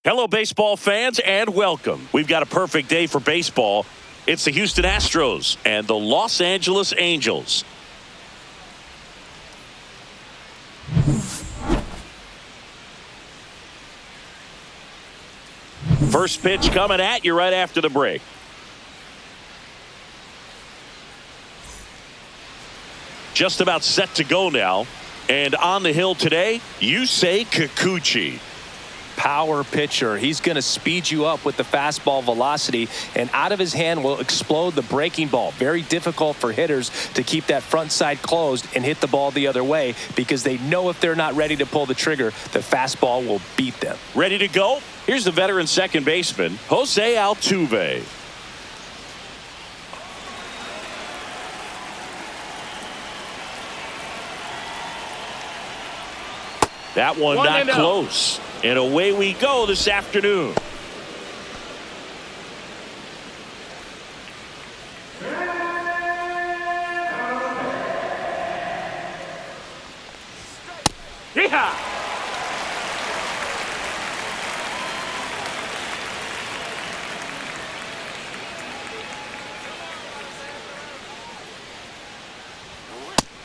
Hello, baseball fans, and welcome. We've got a perfect day for baseball. It's the Houston Astros and the Los Angeles Angels. First pitch coming at you right after the break. Just about set to go now. And on the hill today, Yusei Kikuchi. Power pitcher. He's going to speed you up with the fastball velocity, and out of his hand will explode the breaking ball. Very difficult for hitters to keep that front side closed and hit the ball the other way, because they know if they're not ready to pull the trigger, the fastball will beat them. Ready to go? Here's the veteran second baseman, Jose Altuve. That one not close. And away we go this afternoon. Yeehaw!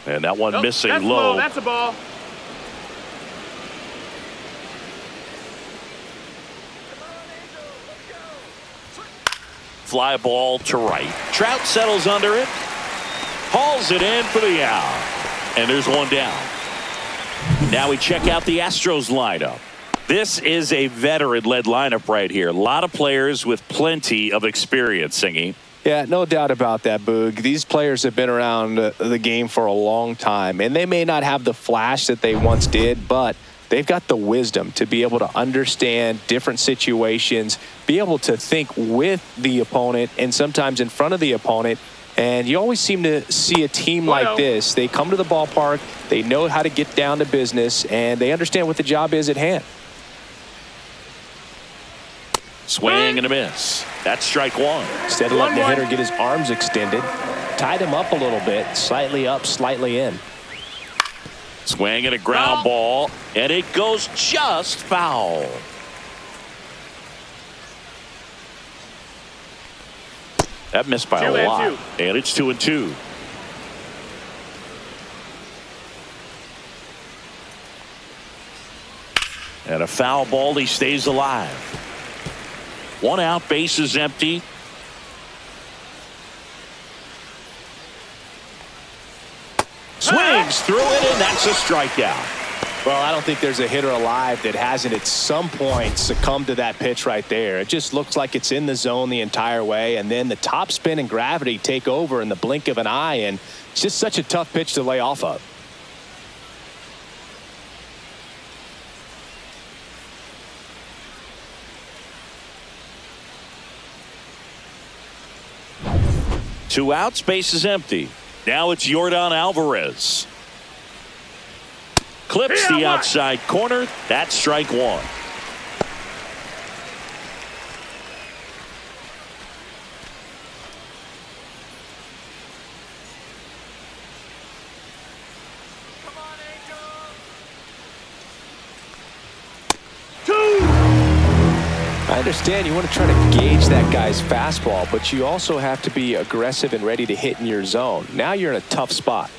And that one missing that's low. That's a ball. Fly ball to right. Trout settles under it. Hauls it in for the out. And there's one down. Now we check out the Astros lineup. This is a veteran-led lineup right here. A lot of players with plenty of experience, Singy. Yeah, no doubt about that, Boog. These players have been around the game for a long time, and they may not have the flash that they once did, but they've got the wisdom to be able to understand different situations, be able to think with the opponent and sometimes in front of the opponent. And you always seem to see a team like this. They come to the ballpark, they know how to get down to business, and they understand what the job is at hand. Swing and a miss. That's strike one. Instead of letting the hitter get his arms extended, tied him up a little bit, slightly up, slightly in. Swing and a ground ball, and it goes just foul. That missed by a lot, and it's 2-2. And a foul ball, he stays alive. One out, base is empty. Swings through it, and that's a strikeout. Well, I don't think there's a hitter alive that hasn't at some point succumbed to that pitch right there. It just looks like it's in the zone the entire way, and then the top spin and gravity take over in the blink of an eye, and it's just such a tough pitch to lay off of. Two outs, base is empty. Now it's Yordan Alvarez. Clips the outside corner. That's strike one. I understand you want to try to gauge that guy's fastball, but you also have to be aggressive and ready to hit in your zone. Now you're in a tough spot.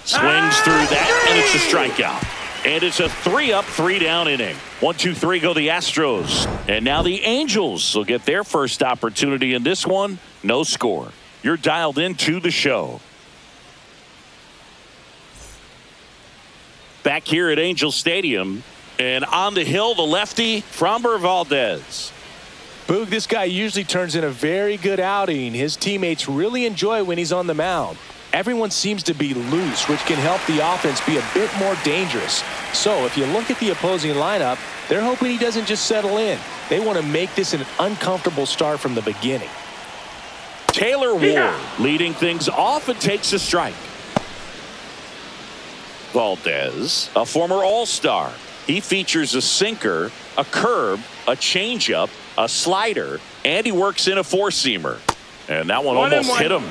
Swings through that, and it's a strikeout. And it's a 3-up, 3-down inning. 1-2-3 go the Astros. And now the Angels will get their first opportunity in this one. No score. You're dialed into the show. Back here at Angel Stadium. And on the hill, the lefty, Framber Valdez. Boog, this guy usually turns in a very good outing. His teammates really enjoy when he's on the mound. Everyone seems to be loose, which can help the offense be a bit more dangerous. So if you look at the opposing lineup, they're hoping he doesn't just settle in. They want to make this an uncomfortable start from the beginning. Taylor Ward leading things off and takes a strike. Valdez, a former All-Star. He features a sinker, a curve, a changeup, a slider, and he works in a four-seamer. And that one almost hit him.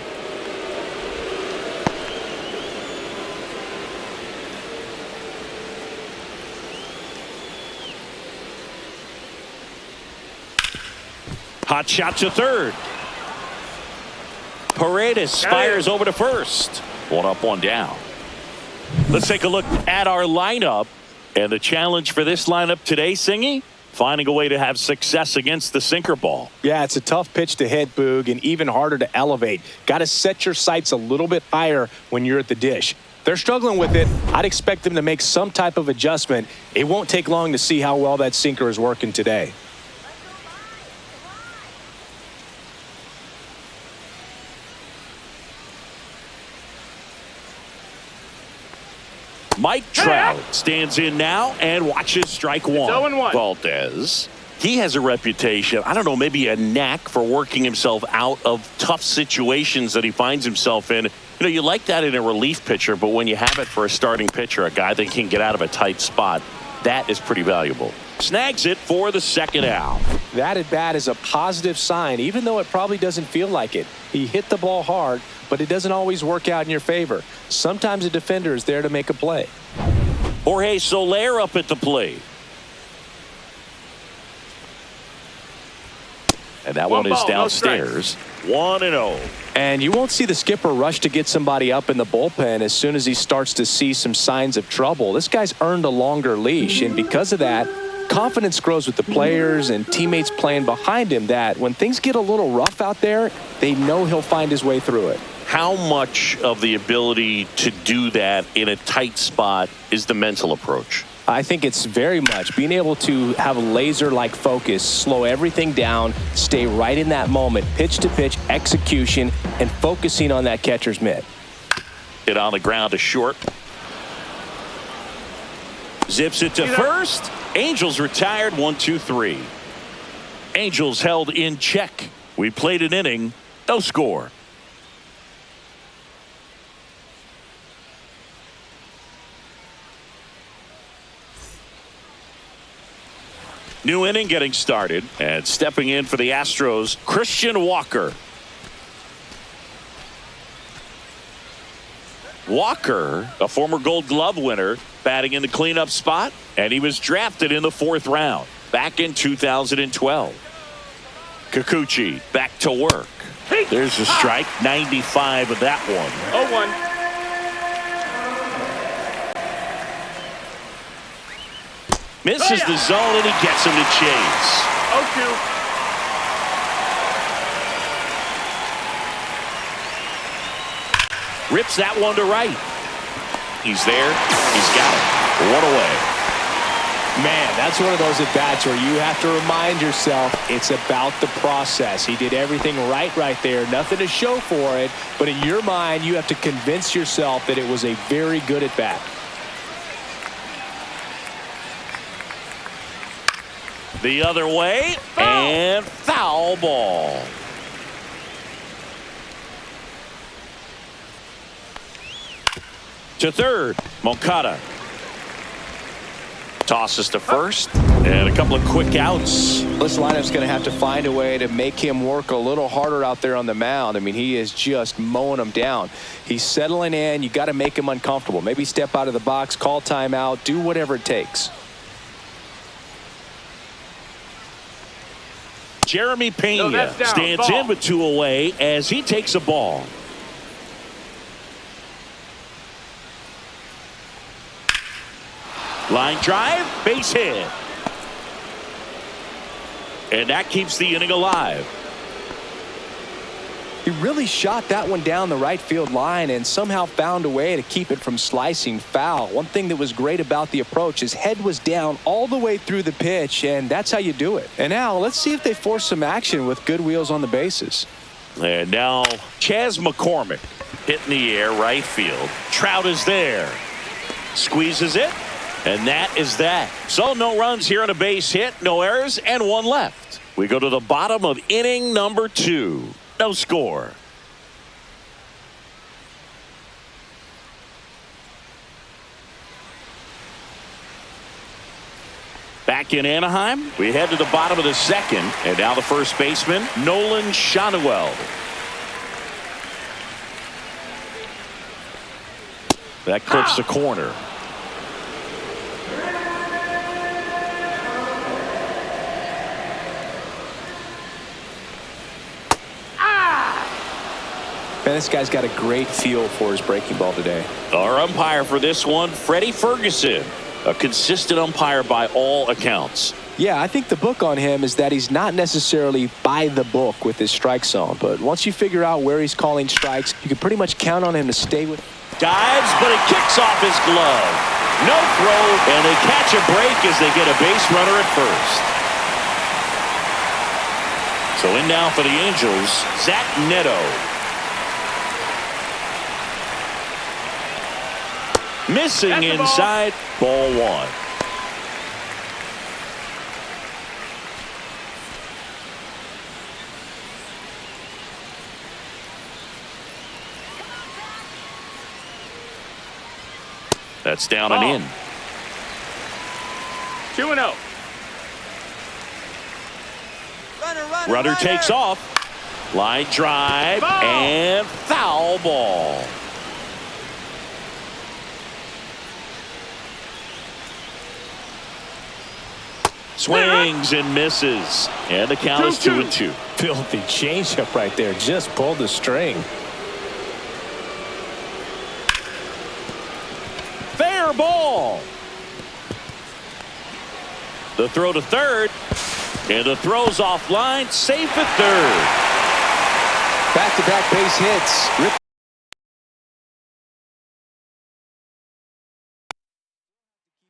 Hot shot to third. Paredes fires over to first. One up, one down. Let's take a look at our lineup. And the challenge for this lineup today, Singy, finding a way to have success against the sinker ball. Yeah, it's a tough pitch to hit, Boog, and even harder to elevate. Got to set your sights a little bit higher when you're at the dish. They're struggling with it. I'd expect them to make some type of adjustment. It won't take long to see how well that sinker is working today. Mike Trout stands in now and watches strike one. 0-1. Valdez. He has a reputation, I don't know, maybe a knack for working himself out of tough situations that he finds himself in. You know, you like that in a relief pitcher, but when you have it for a starting pitcher, a guy that can get out of a tight spot, that is pretty valuable. Snags it for the second out. That at bat is a positive sign, even though it probably doesn't feel like it. He hit the ball hard, but it doesn't always work out in your favor. Sometimes a defender is there to make a play. Jorge Soler up at the plate. And that one is downstairs. 1-0. And you won't see the skipper rush to get somebody up in the bullpen as soon as he starts to see some signs of trouble. This guy's earned a longer leash, and because of that, confidence grows with the players and teammates playing behind him that when things get a little rough out there, they know he'll find his way through it. How much of the ability to do that in a tight spot is the mental approach? I think it's very much being able to have a laser-like focus, slow everything down, stay right in that moment, pitch-to-pitch execution, and focusing on that catcher's mitt. Hit on the ground to short. Zips it to first. Angels retired. 1-2-3. Angels held in check. We played an inning. No score. New inning getting started, and stepping in for the Astros, Christian Walker. Walker, a former Gold Glove winner, batting in the cleanup spot, and he was drafted in the 4th round back in 2012. Kikuchi back to work. There's a strike, 95 of that one. 0-1. Misses the zone, and he gets him to chase. 0-2. Rips that one to right. He's there. He's got it. One away. Man, that's one of those at-bats where you have to remind yourself it's about the process. He did everything right there. Nothing to show for it. But in your mind, you have to convince yourself that it was a very good at-bat. The other way, and foul ball. To third, Moncada. Tosses to first, and a couple of quick outs. This lineup's going to have to find a way to make him work a little harder out there on the mound. I mean, he is just mowing them down. He's settling in. You got to make him uncomfortable. Maybe step out of the box, call timeout, do whatever it takes. Jeremy Pena stands in with 2 away as he takes a ball. Line drive, base hit. And that keeps the inning alive. He really shot that one down the right field line and somehow found a way to keep it from slicing foul. One thing that was great about the approach, his head was down all the way through the pitch, and that's how you do it. And now let's see if they force some action with good wheels on the bases. And now Chas McCormick hitting the air right field. Trout is there. Squeezes it. And that is that. So no runs here on a base hit, no errors, and 1 left. We go to the bottom of inning number 2. No score. Back in Anaheim, we head to the bottom of the 2nd, and now the first baseman, Nolan Schanuel. That clips the corner. Man, this guy's got a great feel for his breaking ball today. Our umpire for this one, Freddie Ferguson, a consistent umpire by all accounts. Yeah, I think the book on him is that he's not necessarily by the book with his strike zone, but once you figure out where he's calling strikes, you can pretty much count on him to stay with. Dives, but it kicks off his glove. No throw, and they catch a break as they get a base runner at first. So in now for the Angels, Zach Neto. Missing inside, ball one. That's down and in. 2-0. Runner takes off. Line drive and foul ball. Swings and misses. And the count is 2-2. Filthy changeup right there. Just pulled the string. Fair ball. The throw to third. And the throw's offline. Safe at third. Back-to-back base hits. Keep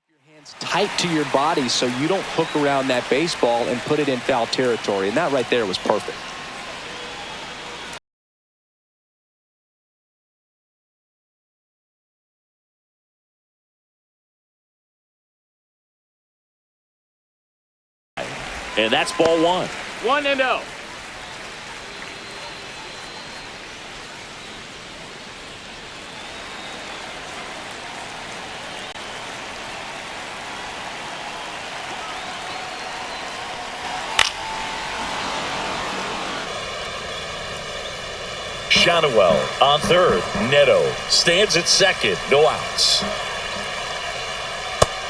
your hands tight to your body so you don't hook around that baseball and put it in foul territory. And that right there was perfect. And that's ball one. 1-0. Shadowell on third. Neto stands at second. No outs.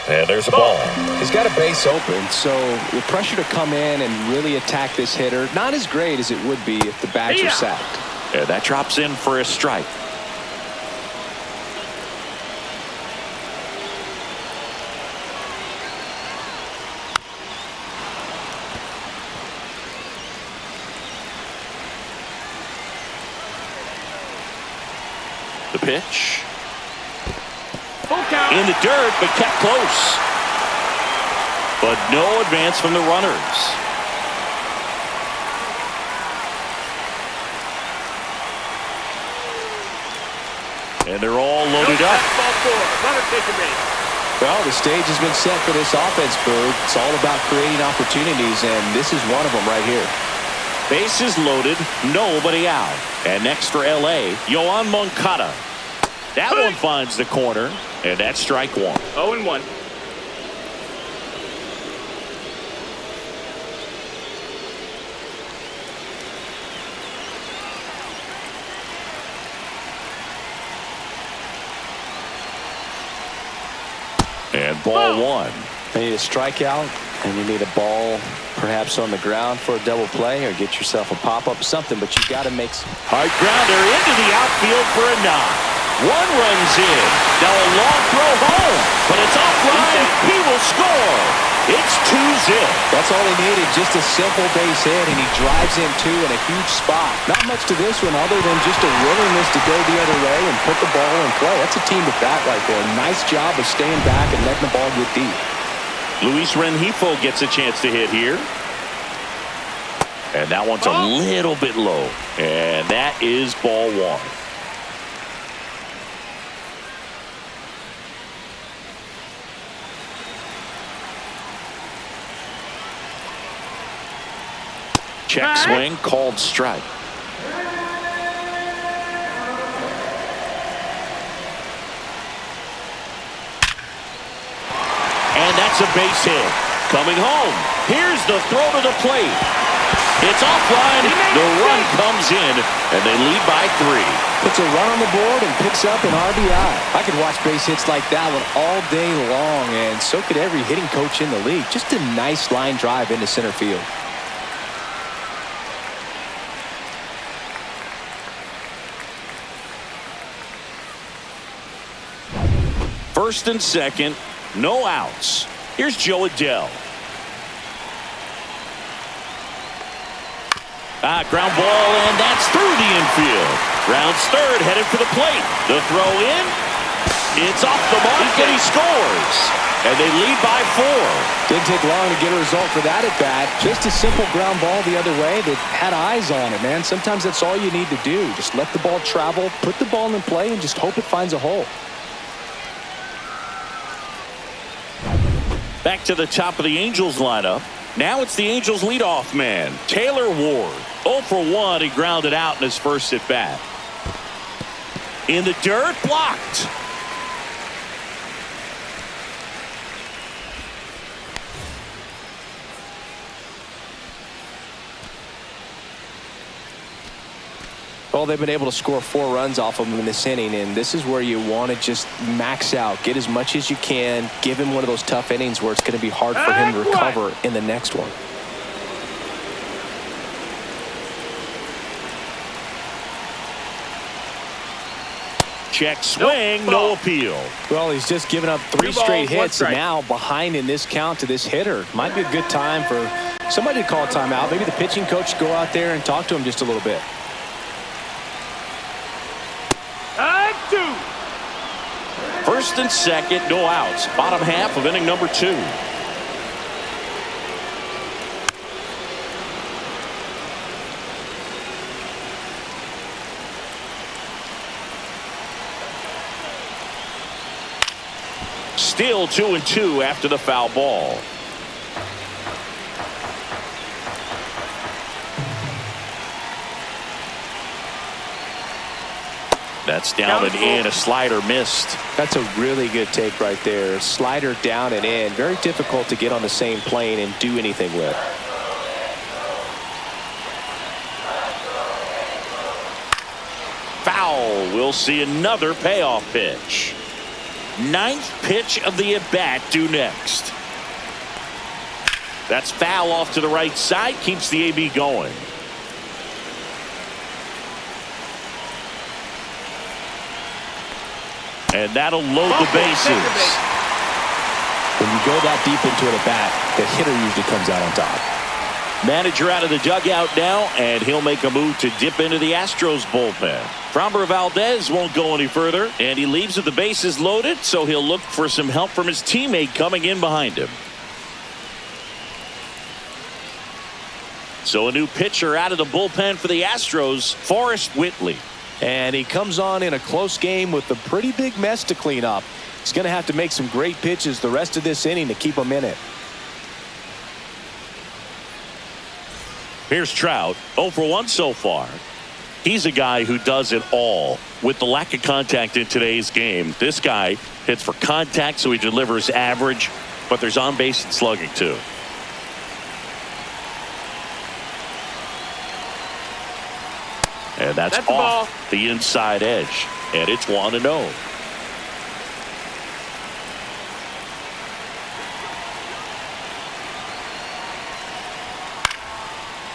And there's a ball. He's got a base open, so the pressure to come in and really attack this hitter, not as great as it would be if the bags are sacked. And that drops in for a strike. The pitch. In the dirt, but kept close. But no advance from the runners. And they're all loaded up. Well, the stage has been set for this offense, Boog. It's all about creating opportunities, and this is one of them right here. Bases loaded, nobody out. And next for L.A., Yoan Moncada. That one finds the corner, and that's strike one. 0-1. And ball one. You need a strikeout, and you need a ball perhaps on the ground for a double play, or get yourself a pop-up, something, but you've got to make some. Hard grounder into the outfield for a knock. One runs in. Now a long throw home, but it's offline. He will score. It's 2-zip. That's all he needed, just a simple base hit, and he drives in two in a huge spot. Not much to this one other than just a willingness to go the other way and put the ball in play. That's a team at bat right there. Nice job of staying back and letting the ball get deep. Luis Rengifo gets a chance to hit here. And that one's a little bit low. And that is ball one. Check swing, called strike. And that's a base hit. Coming home. Here's the throw to the plate. It's offline. The run comes in, and they lead by 3. Puts a run on the board and picks up an RBI. I could watch base hits like that one all day long, and so could every hitting coach in the league. Just a nice line drive into center field. First and second, no outs. Here's Joe Adell. Ground ball, and that's through the infield. Rounds third, headed for the plate. The throw in. It's off the mark, and he scores. And they lead by 4. Didn't take long to get a result for that at bat. Just a simple ground ball the other way that had eyes on it, man. Sometimes that's all you need to do. Just let the ball travel, put the ball in play, and just hope it finds a hole. Back to the top of the Angels lineup. Now it's the Angels leadoff man, Taylor Ward. 0 for 1, he grounded out in his first at bat. In the dirt, blocked. Well, they've been able to score 4 runs off of him in this inning, and this is where you want to just max out, get as much as you can, give him one of those tough innings where it's going to be hard for him to recover in the next one. Check swing, no appeal. Well, he's just given up 3 straight hits, and now behind in this count to this hitter. Might be a good time for somebody to call a timeout. Maybe the pitching coach go out there and talk to him just a little bit. First and second, no outs. Bottom half of inning number 2. Still 2-2 after the foul ball. That's down and in. A slider missed. That's a really good take right there. Slider down and in. Very difficult to get on the same plane and do anything with. Foul. We'll see another payoff pitch. 9th pitch of the at-bat due next. That's foul off to the right side. Keeps the AB going. And that'll load the bases. When you go that deep into an at-bat, the hitter usually comes out on top. Manager out of the dugout now, and he'll make a move to dip into the Astros bullpen. Framber Valdez won't go any further, and he leaves with the bases loaded, so he'll look for some help from his teammate coming in behind him. So a new pitcher out of the bullpen for the Astros, Forrest Whitley. And he comes on in a close game with a pretty big mess to clean up. He's going to have to make some great pitches the rest of this inning to keep him in it. Here's Trout, 0 for 1 so far. He's a guy who does it all. With the lack of contact in today's game, this guy hits for contact, so he delivers average, but there's on base and slugging too. And that's off the inside edge. And it's 1-0.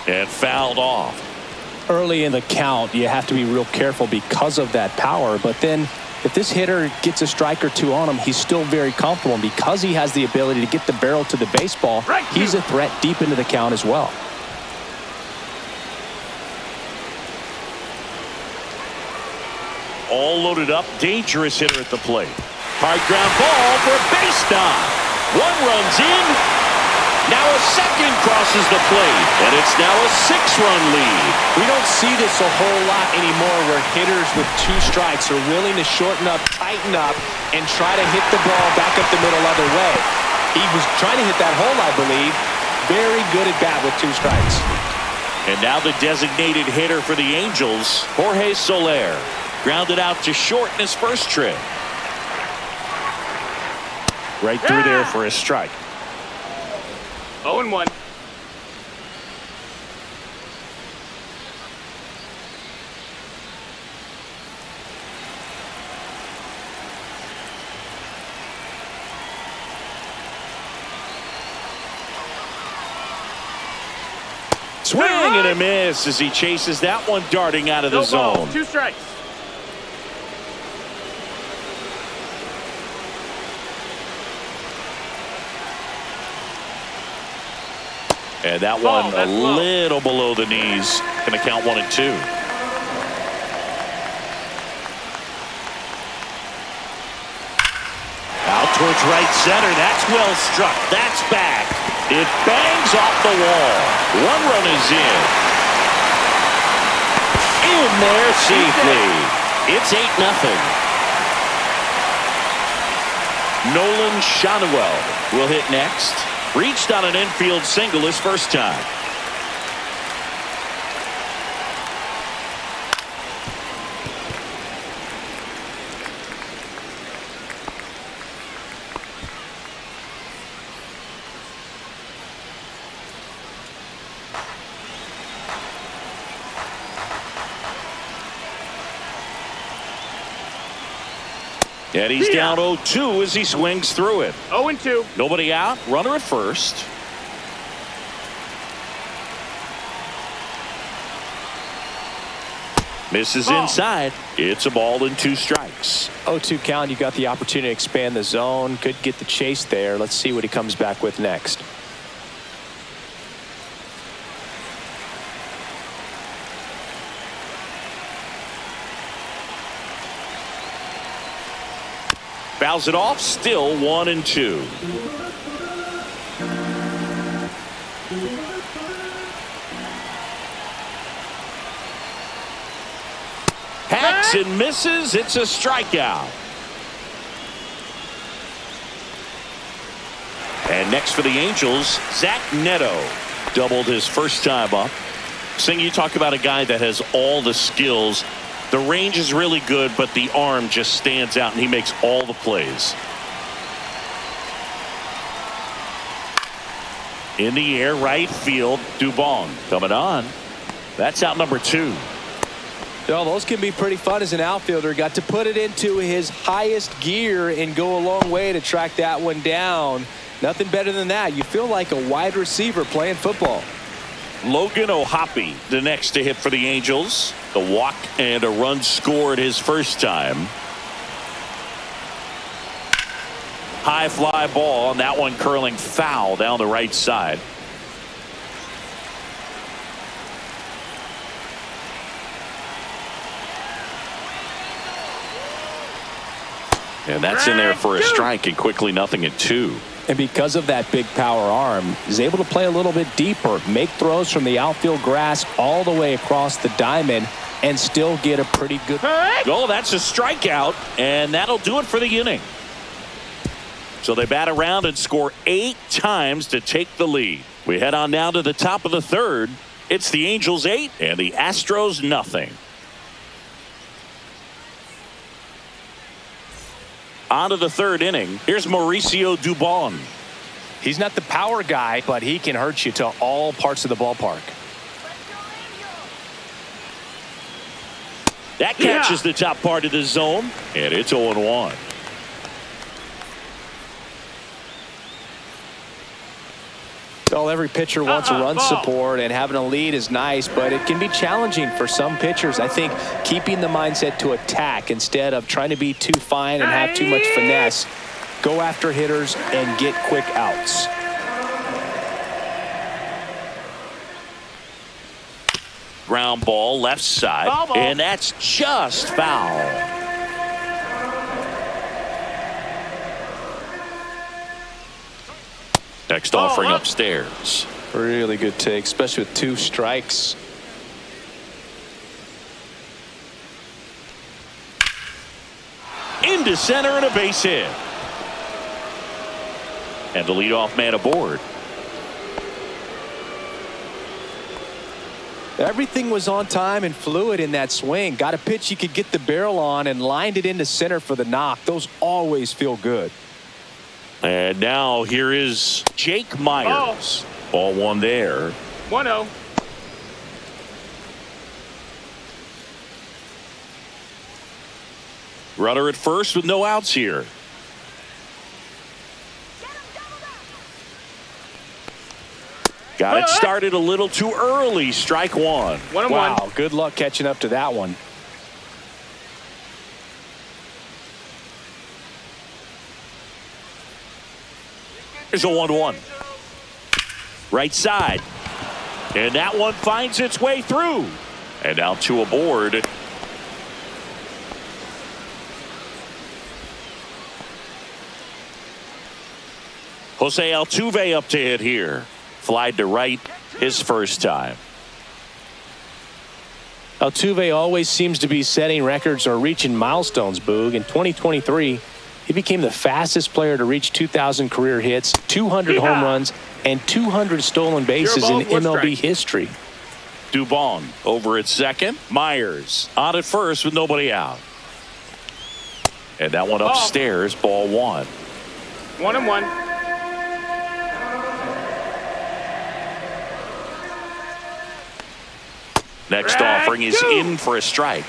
And fouled off. Early in the count, you have to be real careful because of that power. But then if this hitter gets a strike or 2 on him, he's still very comfortable. And because he has the ability to get the barrel to the baseball, he's a threat deep into the count as well. All loaded up, dangerous hitter at the plate. Hard ground ball for a base knock. 1 runs in. Now a second crosses the plate, and it's now a 6-run lead. We don't see this a whole lot anymore where hitters with 2 strikes are willing to shorten up, tighten up, and try to hit the ball back up the middle other way. He was trying to hit that hole, I believe. Very good at bat with 2 strikes. And now the designated hitter for the Angels, Jorge Soler. Grounded out to short in his first trip. Right through there for a strike. 0-1. Swing and a miss as he chases that one darting out of the zone. 2 strikes. And that one a little below the knees. Going to count 1 and 2. Out towards right center. That's well struck. That's back. It bangs off the wall. 1 run is in. In there safely. It's 8-0. Nolan Shotwell will hit next. Reached on an infield single his first time. And he's down 0-2 as he swings through it. 0-2. Nobody out. Runner at first. Misses inside. It's a ball and 2 strikes. 0-2 count. You got the opportunity to expand the zone. Could get the chase there. Let's see what he comes back with next. Fouls it off. Still 1 and 2. Hacks and misses. It's a strikeout. And next for the Angels, Zach Neto doubled his first time up. Sing, you talk about a guy that has all the skills. The range is really good, but the arm just stands out, and he makes all the plays. In the air, right field, Dubon coming on. That's out number 2. Well, those can be pretty fun as an outfielder. Got to put it into his highest gear and go a long way to track that one down. Nothing better than that. You feel like a wide receiver playing football. Logan O'Hoppe, the next to hit for the Angels. The walk and a run scored his first time. High fly ball, and that one curling foul down the right side. And that's in there for a strike, and quickly 0-2. And because of that big power arm, he's able to play a little bit deeper, make throws from the outfield grass all the way across the diamond, and still get a pretty good. Oh, that's a strikeout, and that'll do it for the inning. So they bat around and score 8 times to take the lead. We head on now to the top of the 3rd. It's the Angels 8 and the Astros 0. On to the 3rd inning. Here's Mauricio Dubon. He's not the power guy, but he can hurt you to all parts of the ballpark. That catches the top part of the zone, and it's 0-1. Well, every pitcher wants a run support, and having a lead is nice, but it can be challenging for some pitchers. I think keeping the mindset to attack instead of trying to be too fine and have too much finesse. Go after hitters and get quick outs. Ground ball left side, and that's just foul. Next offering upstairs. Really good take, especially with 2 strikes. Into center and a base hit. And the leadoff man aboard. Everything was on time and fluid in that swing. Got a pitch he could get the barrel on and lined it into center for the knock. Those always feel good. And now here is Jake Myers. Ball 1 there. 1-0. Runner at first with no outs here. Got it started a little too early. Strike 1. 1-1. Wow, good luck catching up to that one. Here's a 1-1. Right side. And that one finds its way through. And now 2 aboard. Jose Altuve up to hit here. Flied to right his first time. Altuve always seems to be setting records or reaching milestones, Boog. In 2023, he became the fastest player to reach 2,000 career hits, 200 home runs, and 200 stolen bases in MLB history. Dubon over at second. Myers on at first with nobody out. And that one upstairs, ball 1. 1-1. Next offering is in for a strike.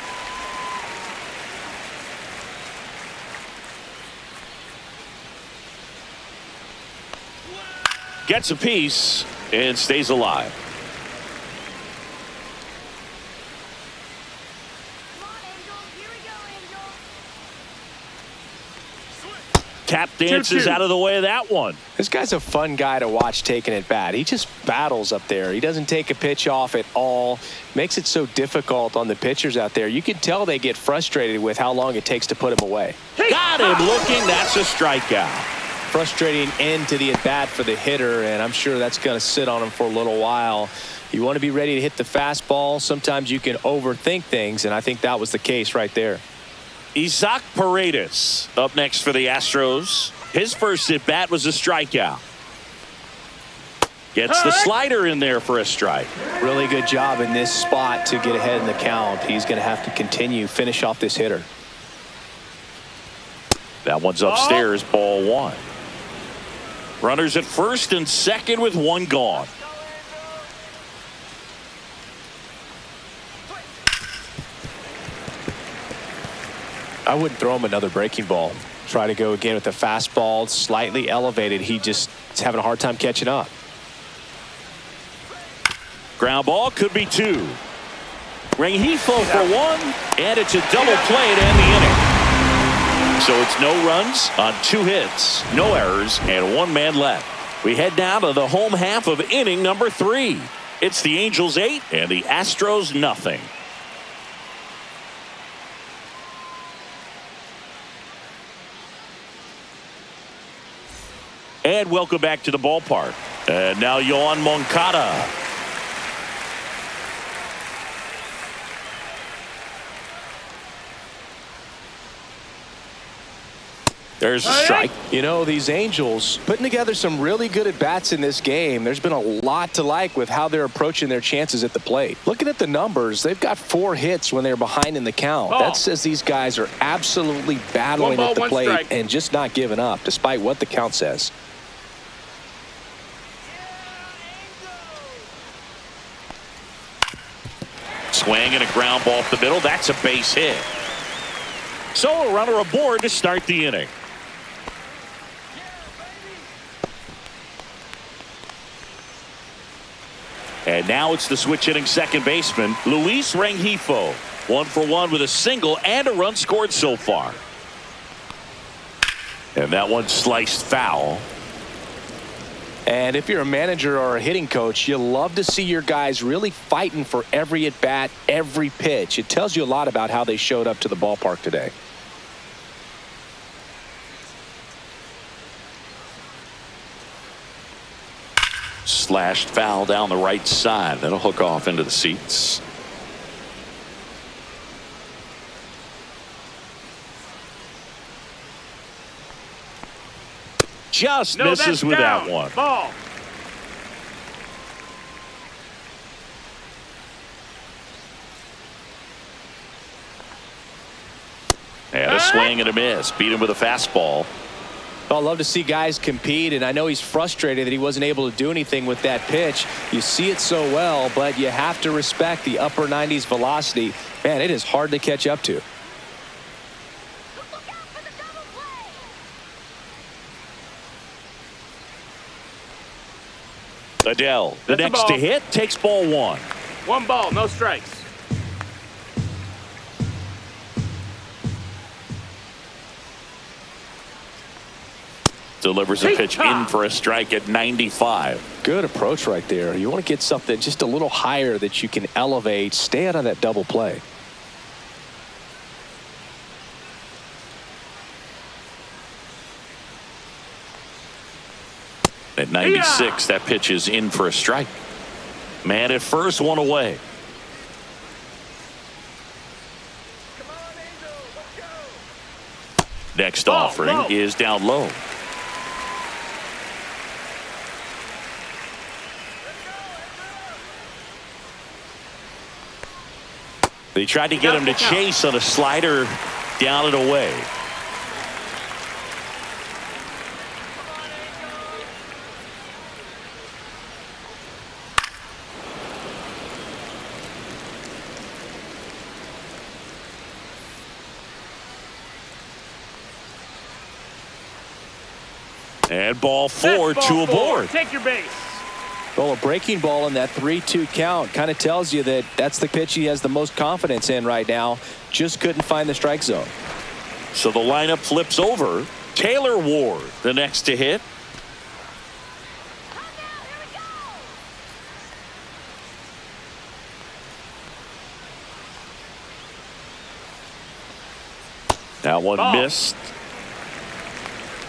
Gets a piece and stays alive. Tap dances out of the way of that one. This guy's a fun guy to watch taking at bat. He just battles up there. He doesn't take a pitch off at all. Makes it so difficult on the pitchers out there. You can tell they get frustrated with how long it takes to put him away. Got him looking. That's a strikeout. Frustrating end to the at bat for the hitter, and I'm sure that's going to sit on him for a little while. You want to be ready to hit the fastball. Sometimes you can overthink things, and I think that was the case right there. Isaac Paredes up next for the Astros. His first at bat was a strikeout. Gets the slider in there for a strike. Really good job in this spot to get ahead in the count. He's going to have to finish off this hitter. That one's upstairs, ball 1. Runners at first and second with 1 gone. I wouldn't throw him another breaking ball. Try to go again with the fastball, slightly elevated. He just is having a hard time catching up. Ground ball could be 2. Rengifo for 1, and it's a double play to end the inning. So it's no runs on 2 hits, no errors, and 1 man left. We head now to the home half of inning number 3. It's the Angels 8 and the Astros nothing. And welcome back to the ballpark. And now Yoan Moncada. There's a strike. You know, these Angels putting together some really good at-bats in this game. There's been a lot to like with how they're approaching their chances at the plate. Looking at the numbers, they've got 4 hits when they're behind in the count. That says these guys are absolutely battling at the plate and just not giving up, despite what the count says. Swing and a ground ball up the middle. That's a base hit. So a runner aboard to start the inning. And now it's the switch hitting second baseman, Luis Rengifo. 1 for 1 with a single and a run scored so far. And that one sliced foul. And if you're a manager or a hitting coach, you love to see your guys really fighting for every at-bat, every pitch. It tells you a lot about how they showed up to the ballpark today. Slashed foul down the right side. That'll hook off into the seats. Just misses with that one. Ball. And a swing and a miss. Beat him with a fastball. I love to see guys compete, and I know he's frustrated that he wasn't able to do anything with that pitch. You see it so well, but you have to respect the upper 90s velocity. Man, it is hard to catch up to. Adele, the next to hit, takes ball 1. 1 ball, no strikes. delivers a pitch in for a strike at 95. Good approach right there. You want to get something just a little higher that you can elevate. Stay out of that double play. At 96, that pitch is in for a strike. Man at first, one away. Next offering is down low. They tried to get him to chase on a slider down and away. And ball 4, 2 aboard. Take your base. Well, a breaking ball in that 3-2 count kind of tells you that that's the pitch he has the most confidence in right now. Just couldn't find the strike zone. So the lineup flips over. Taylor Ward, the next to hit. That one missed.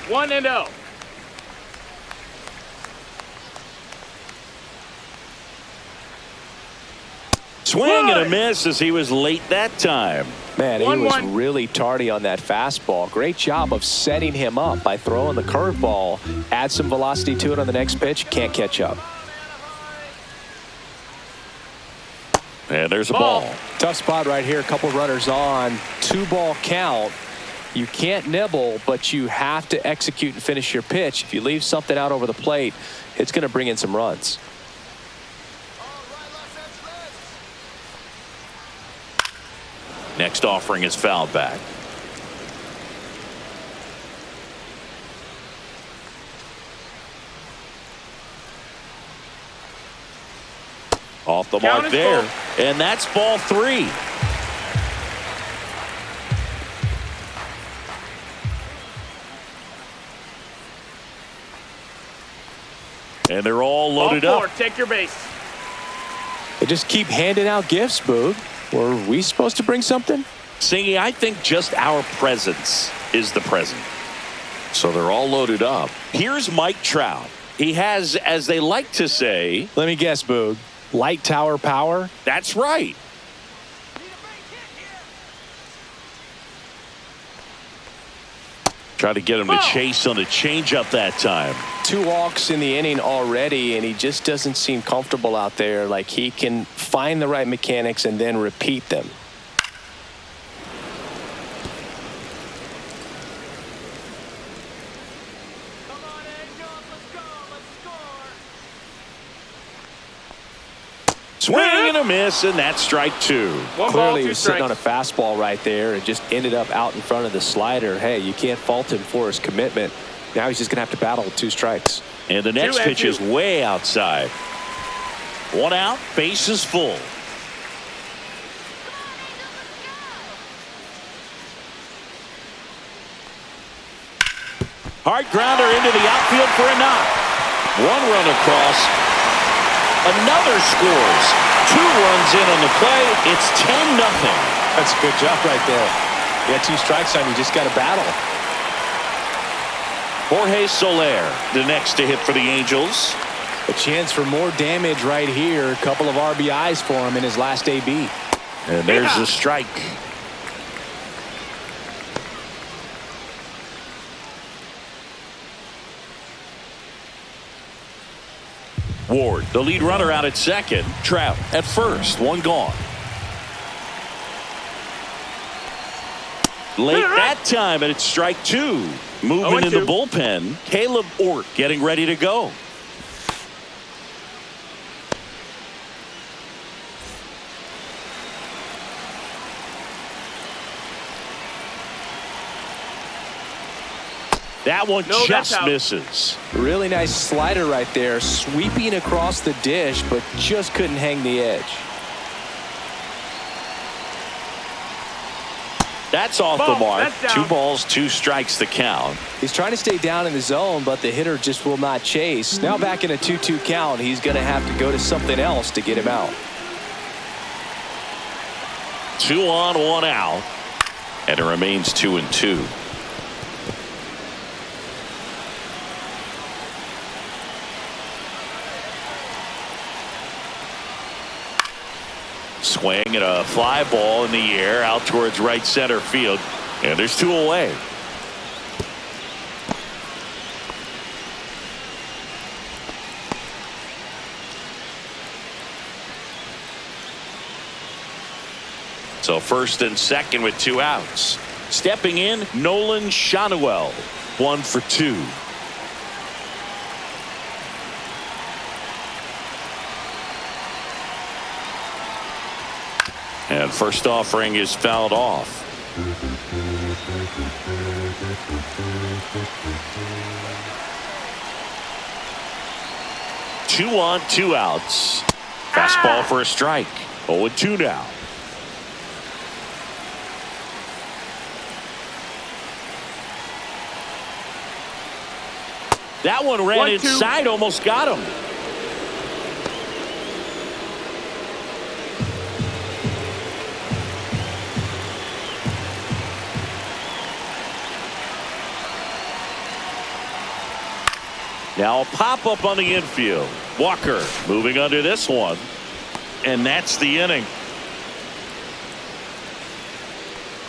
1-0. Swing and a miss as he was late that time. Man, he was really tardy on that fastball. Great job of setting him up by throwing the curveball. Add some velocity to it on the next pitch. Can't catch up. And there's a ball. Tough spot right here. A couple runners on. 2-ball count. You can't nibble, but you have to execute and finish your pitch. If you leave something out over the plate, it's going to bring in some runs. Next offering is fouled back. Off the mark there. And that's ball 3. And they're all loaded up. Take your base. They just keep handing out gifts, Boog. Were we supposed to bring something? Singy, I think just our presence is the present. So they're all loaded up. Here's Mike Trout. He has, as they like to say... Let me guess, Boog. Light tower power? That's right. Try to get him to chase on a changeup that time. 2 walks in the inning already, and he just doesn't seem comfortable out there. Like he can find the right mechanics and then repeat them. Swing and a miss, and that's strike 2. Clearly he was sitting on a fastball right there and just ended up out in front of the slider. Hey, you can't fault him for his commitment. Now he's just going to have to battle with 2 strikes. And the next pitch is way outside. 1 out, base is full. Hard grounder into the outfield for a knock. 1 run across. Another scores. 2 runs in on the play. It's 10-0. That's a good job right there. You got 2 strikes on you. Just got to battle. Jorge Soler, the next to hit for the Angels. A chance for more damage right here. A couple of RBIs for him in his last AB. And there's the strike. Ward, the lead runner, out at second. Trout at first. 1 gone. Late that time, and it's strike 2. Moving in the bullpen. Caleb Ort getting ready to go. That one just misses. Really nice slider right there, sweeping across the dish, but just couldn't hang the edge. That's off the mark. 2 balls, 2 strikes to count. He's trying to stay down in the zone, but the hitter just will not chase. Now back in a 2-2 count, he's going to have to go to something else to get him out. 2 on, 1 out. And it remains 2-2. Swing and a fly ball in the air out towards right center field. And there's 2 away. So first and second with 2 outs. Stepping in, Nolan Schanuel, 1 for 2. And first offering is fouled off. Two on, 2 outs. Fastball for a strike. 0-2 now. That one ran inside, almost got him. Now a pop-up on the infield. Walker moving under this one. And that's the inning.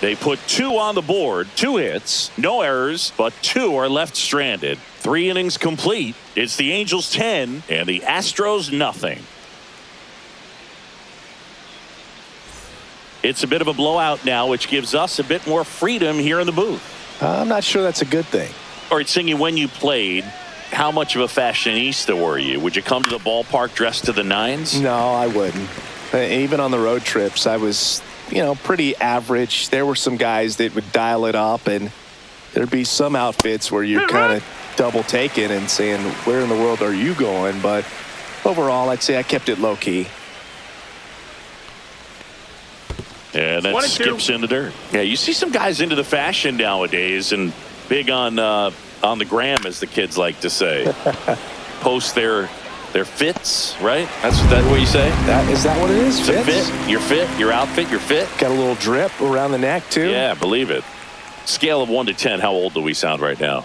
They put 2 on the board, 2 hits, no errors, but 2 are left stranded. 3 innings complete. It's the Angels 10 and the Astros nothing. It's a bit of a blowout now, which gives us a bit more freedom here in the booth. I'm not sure that's a good thing. All right, Singy, when you played, how much of a fashionista were you? Would you come to the ballpark dressed to the nines? No, I wouldn't. Even on the road trips, I was, pretty average. There were some guys that would dial it up, and there'd be some outfits where you're kind of double taking and saying, where in the world are you going? But overall, I'd say I kept it low key. And that skips in the dirt. Yeah, you see some guys into the fashion nowadays and big on the gram, as the kids like to say. Post their fits, right? That's what you say? Is that what it is? It's a fit. Your fit, your outfit, your fit. Got a little drip around the neck, too. Yeah, believe it. Scale of 1 to 10, how old do we sound right now?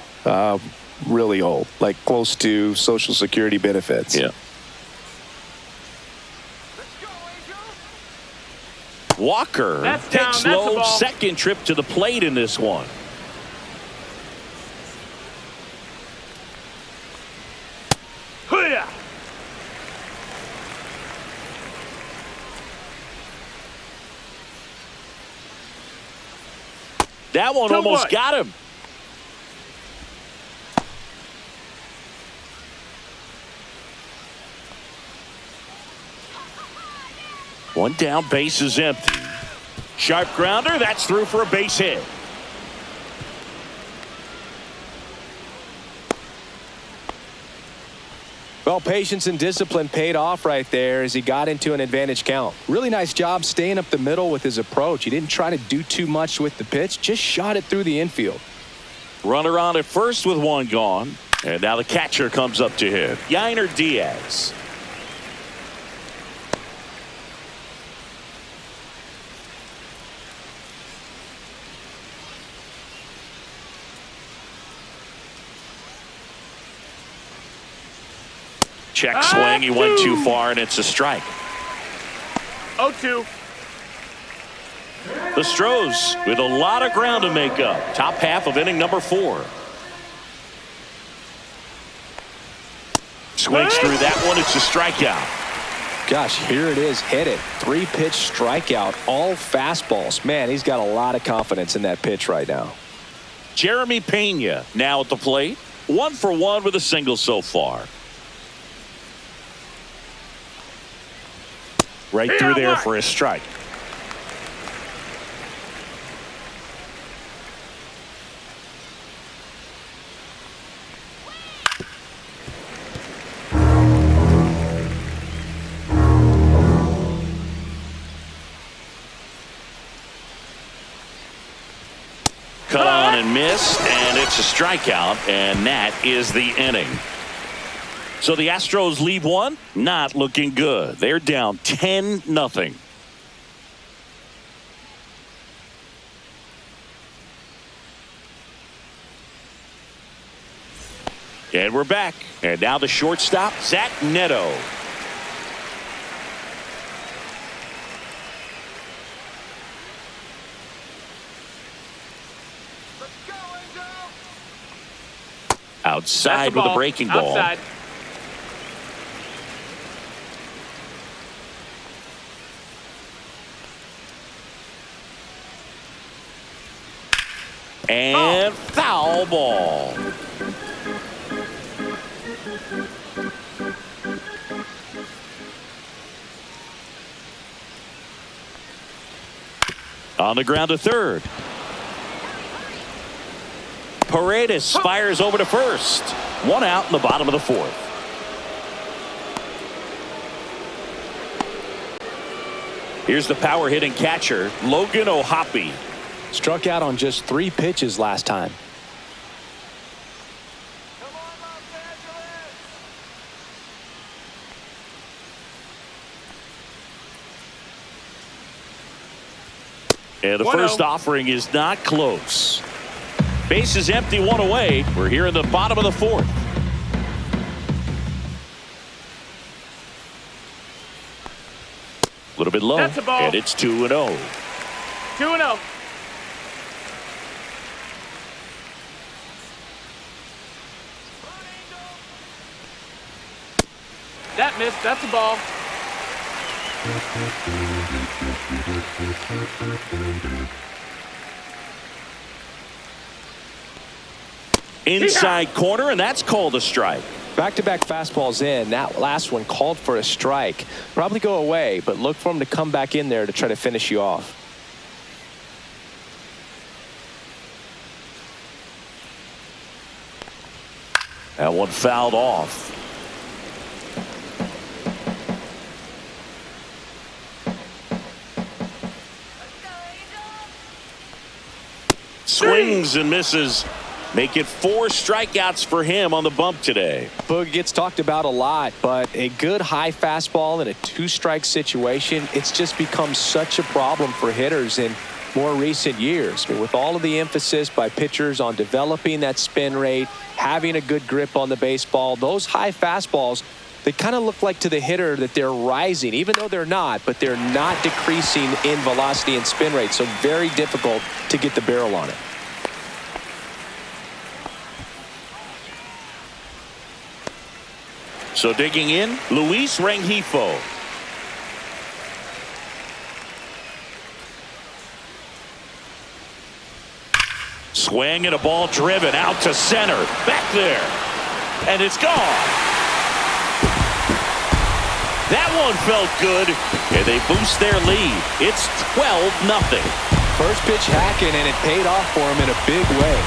Really old, like close to Social Security benefits. Yeah. Walker takes low, second trip to the plate in this one. That one almost got him. One down, base is empty. Sharp grounder, that's through for a base hit. Well, patience and discipline paid off right there as he got into an advantage count. Really nice job staying up the middle with his approach. He didn't try to do too much with the pitch, just shot it through the infield. Runner on at first with 1 gone. And now the catcher comes up to hit. Yainer Diaz. Check swing. He went too far, and it's a strike. 0-2. The Astros with a lot of ground to make up. Top half of inning number 4. Swings through that one. It's a strikeout. Gosh, here it is, hit it. 3-pitch strikeout, all fastballs. Man, he's got a lot of confidence in that pitch right now. Jeremy Pena now at the plate. 1 for 1 with a single so far. Right through there for a strike. cut on and missed, and it's a strikeout, and that is the inning. So the Astros leave one, not looking good. They're down 10-0. And we're back. And now the shortstop, Zach Neto. Outside with a breaking ball. Outside. And foul ball. On the ground to third. Paredes fires over to first. One out in the bottom of the fourth. Here's the power hitting catcher, Logan O'Hoppe. Struck out on just 3 pitches last time. And the first offering is not close. Base is empty, 1 away. We're here in the bottom of the fourth. A little bit low. That's a ball. And it's 2-0. 2-0. That missed. That's a ball. Inside corner, and that's called a strike. Back-to-back fastballs in. That last one called for a strike. Probably go away, but look for him to come back in there to try to finish you off. That one fouled off. Swings and misses. Make it 4 strikeouts for him on the bump today. Boog gets talked about a lot, but a good high fastball in a 2-strike situation, it's just become such a problem for hitters in more recent years. I mean, with all of the emphasis by pitchers on developing that spin rate, having a good grip on the baseball, those high fastballs, they kind of look like to the hitter that they're rising, even though they're not, but they're not decreasing in velocity and spin rate. So very difficult to get the barrel on it. So digging in, Luis Rengifo. Swing and a ball driven out to center. Back there. And it's gone. That one felt good. And they boost their lead. It's 12-0. First pitch hacking, and it paid off for him in a big way.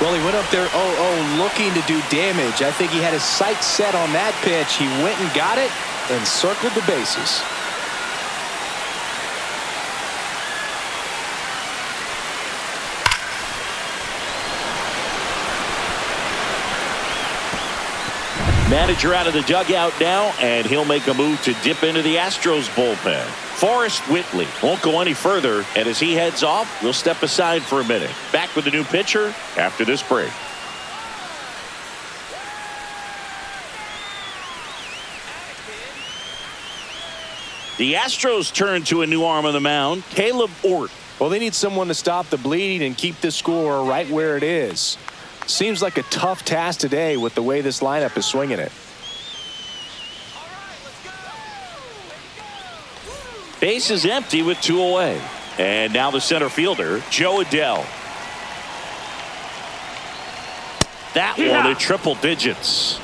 Well, he went up there 0-0 looking to do damage. I think he had his sights set on that pitch. He went and got it and circled the bases. Manager out of the dugout now, and he'll make a move to dip into the Astros bullpen. Forrest Whitley won't go any further, and as he heads off, we'll step aside for a minute. Back with the new pitcher after this break. The Astros turn to a new arm on the mound, Caleb Ort. Well, they need someone to stop the bleeding and keep the score right where it is. Seems like a tough task today with the way this lineup is swinging it. Base is empty with 2 away. And now the center fielder, Joe Adell. That one at triple digits.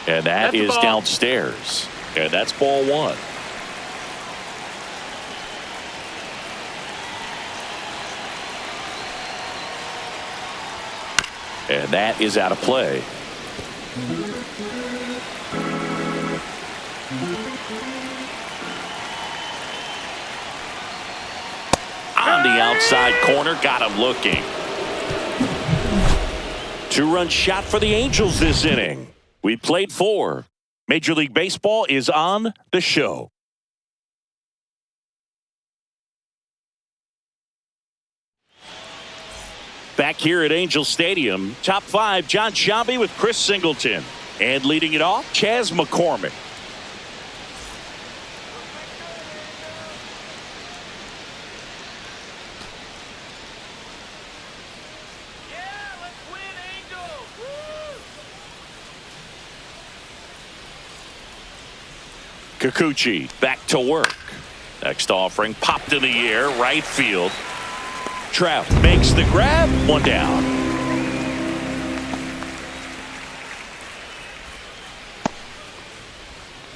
And that is downstairs. And that's ball one. And that is out of play. On the outside corner, got him looking. 2-run shot for the Angels this inning. We played 4. Major League Baseball is on the show. Back here at Angel Stadium, top 5, John Sciambi with Chris Singleton. And leading it off, Chas McCormick. Kikuchi back to work. Next offering popped in the air, right field. Trout makes the grab, one down.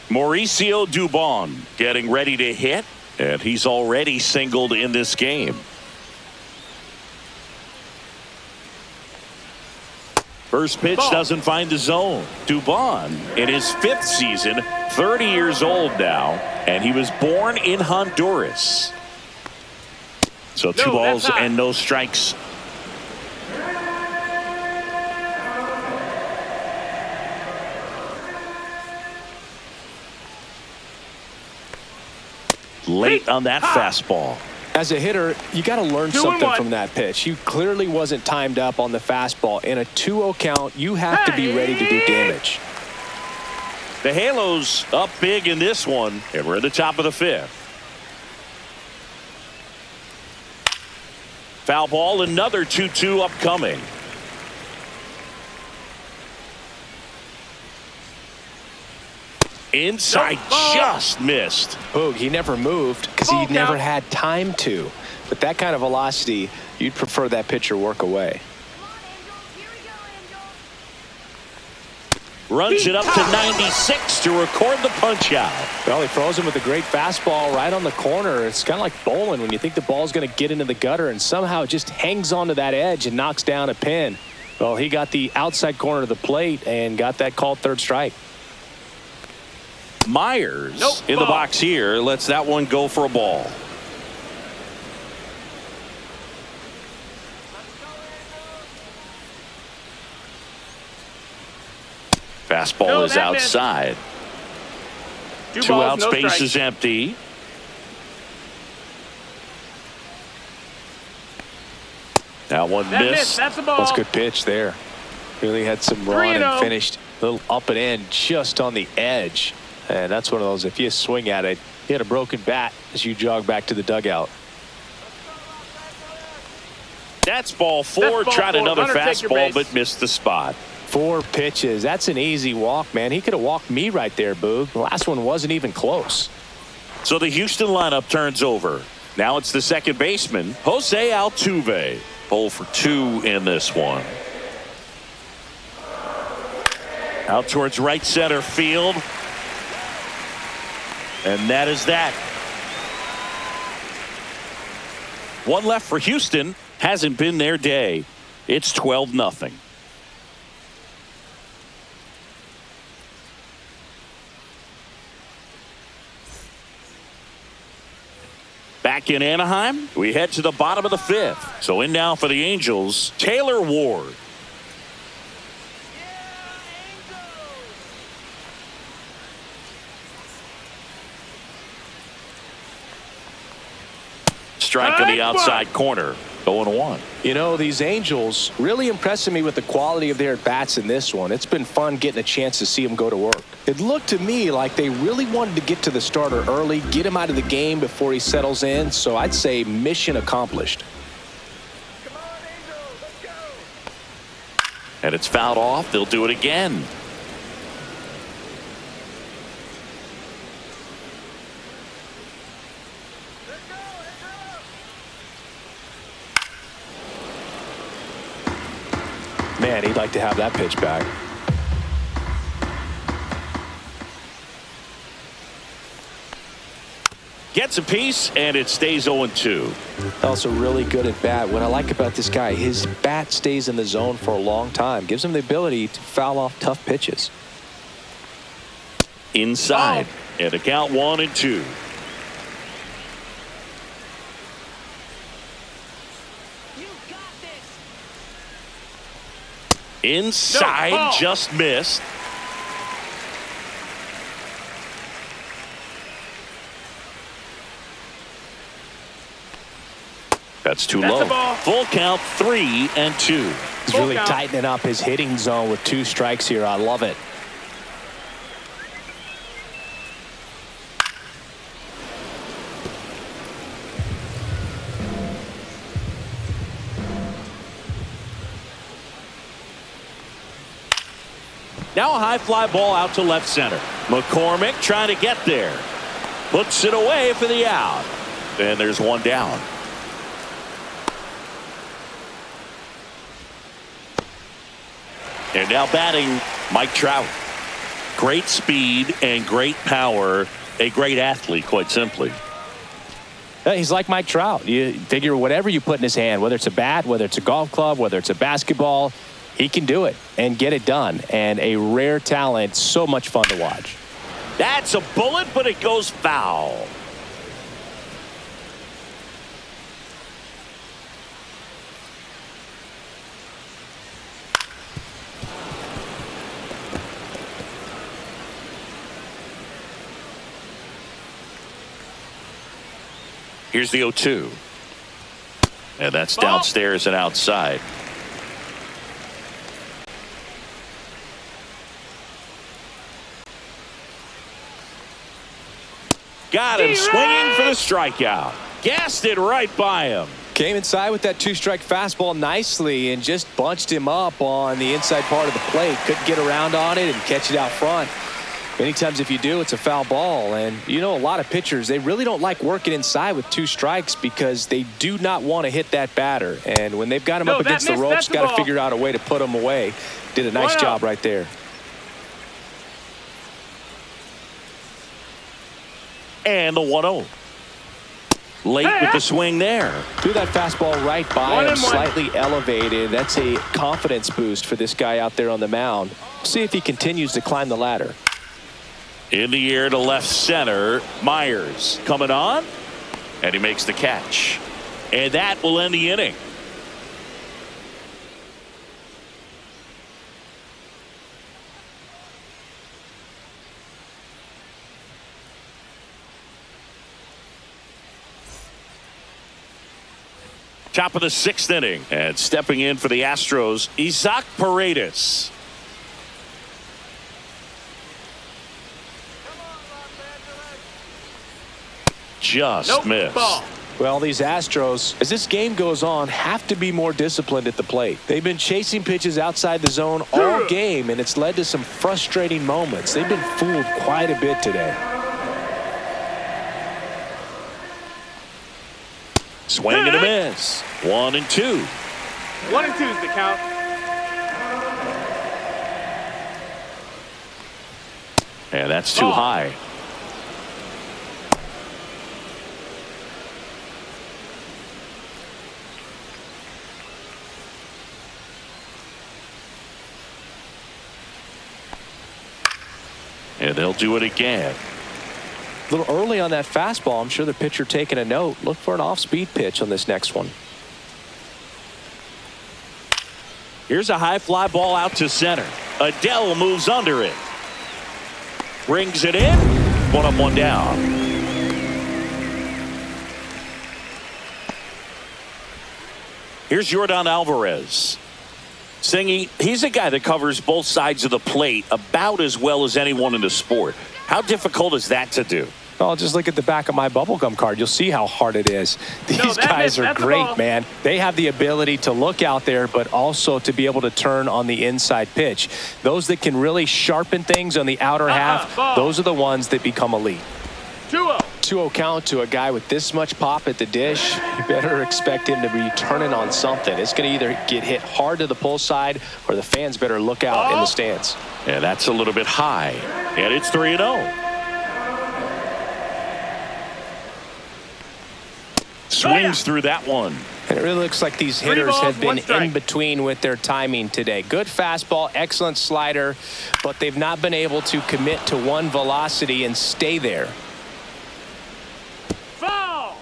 Mauricio Dubon getting ready to hit, and he's already singled in this game. First pitch doesn't find the zone. Dubon in his 5th season, 30 years old now, and he was born in Honduras. So 2 balls and no strikes. Late on that fastball. As a hitter, you got to learn something from that pitch. He clearly wasn't timed up on the fastball. In a 2-0 count, you have to be ready to do damage. The Halos up big in this one, and we're at the top of the 5th. Foul ball, another 2-2 upcoming. Inside, just missed. Boog, he never moved because he never had time to. But that kind of velocity, you'd prefer that pitcher work away. Runs it up to 96 to record the punch out. Well, he throws him with a great fastball right on the corner. It's kind of like bowling when you think the ball's going to get into the gutter and somehow it just hangs onto that edge and knocks down a pin. Well, he got the outside corner of the plate and got that called third strike. Myers in the box here lets that one go for a ball. Fastball is outside. 2 outs, base is empty. That one missed. That's a ball. That's a good pitch there. Really had some run and finished a little up and in just on the edge. And that's one of those, if you swing at it, you had a broken bat as you jog back to the dugout. That's ball 4. Tried another fastball, but missed the spot. 4 pitches. That's an easy walk, man. He could have walked me right there, Boog. The last one wasn't even close. So the Houston lineup turns over. Now it's the second baseman, Jose Altuve. 0 for 2 in this one. Out towards right center field. And that is that. 1 left for Houston. Hasn't been their day. It's 12-0. Back in Anaheim, we head to the bottom of the 5th. So in now for the Angels, Taylor Ward. Strike on the outside corner. 0-1. You know, these Angels really impressing me with the quality of their at-bats in this one. It's been fun getting a chance to see them go to work. It looked to me like they really wanted to get to the starter early, get him out of the game before he settles in. So I'd say mission accomplished. Come on, Angels, let's go. And it's fouled off. They'll do it again. Man, he'd like to have that pitch back. Gets a piece, and it stays 0-2. Also really good at bat. What I like about this guy, his bat stays in the zone for a long time. Gives him the ability to foul off tough pitches. Inside, and a count 1-2. Inside, just missed. That's too low. Full count, 3-2. He's really tightening up his hitting zone with 2 strikes here. I love it. Now a high fly ball out to left center. McCormick trying to get there. Puts it away for the out. And there's one down. And now batting, Mike Trout. Great speed and great power. A great athlete, quite simply. He's like Mike Trout. You figure whatever you put in his hand, whether it's a bat, whether it's a golf club, whether it's a basketball, he can do it and get it done. And a rare talent, so much fun to watch. That's a bullet, but it goes foul. Here's the 0-2. And that's downstairs and outside. Got him swinging for the strikeout. Gassed it right by him. Came inside with that 2-strike fastball nicely and just bunched him up on the inside part of the plate. Couldn't get around on it and catch it out front. Many times if you do, it's a foul ball. And you know, a lot of pitchers, they really don't like working inside with 2 strikes because they do not want to hit that batter. And when they've got him up against the ropes, got to figure out a way to put him away. Did a nice job right there. And the 1-0. Late with the swing there. Threw that fastball right by him, slightly elevated. That's a confidence boost for this guy out there on the mound. See if he continues to climb the ladder. In the air to left center. Myers coming on. And he makes the catch. And that will end the inning. Top of the 6th inning. And stepping in for the Astros, Isaac Paredes. Just missed. Well, these Astros, as this game goes on, have to be more disciplined at the plate. They've been chasing pitches outside the zone all game, and it's led to some frustrating moments. They've been fooled quite a bit today. Swing and a miss. 1-2. 1-2 is the count. And that's too high. And they'll do it again. A little early on that fastball. I'm sure the pitcher taking a note. Look for an off-speed pitch on this next one. Here's a high fly ball out to center. Adele moves under it. Brings it in. 1 up, 1 down. Here's Yordan Alvarez. Singy, he's a guy that covers both sides of the plate about as well as anyone in the sport. How difficult is that to do? Oh, just look at the back of my bubblegum card. You'll see how hard it is. These guys are great, man. They have the ability to look out there, but also to be able to turn on the inside pitch. Those that can really sharpen things on the outer half, those are the ones that become elite. 2-0. 2-0 count to a guy with this much pop at the dish. You better expect him to be turning on something. It's going to either get hit hard to the pull side or the fans better look out in the stands. Yeah, that's a little bit high. And it's 3-0. swings through that one. And it really looks like these hitters have been in between with their timing today. Good fastball, excellent slider, but they've not been able to commit to one velocity and stay there. Foul!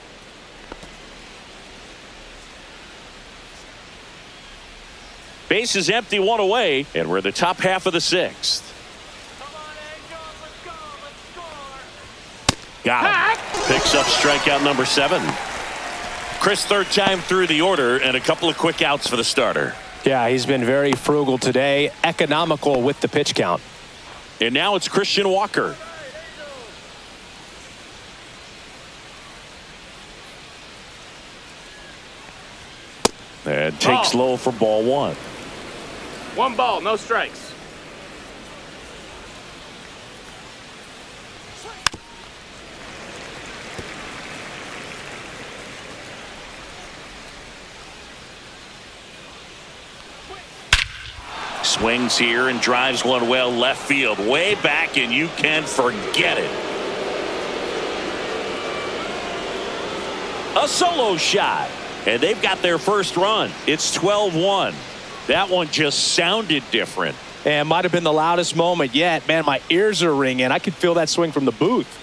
Base is empty, one away, and we're in the top half of the sixth. Got him. Picks up strikeout number 7. Chris, third time through the order, and a couple of quick outs for the starter. Yeah, he's been very frugal today, economical with the pitch count. And now it's Christian Walker. And takes low for ball 1. 1 ball, no strikes. Swings here and drives one well left field, way back, and you can forget it. A solo shot, and they've got their first run. It's 12-1. That one just sounded different. And might have been the loudest moment yet. Man, my ears are ringing. I could feel that swing from the booth.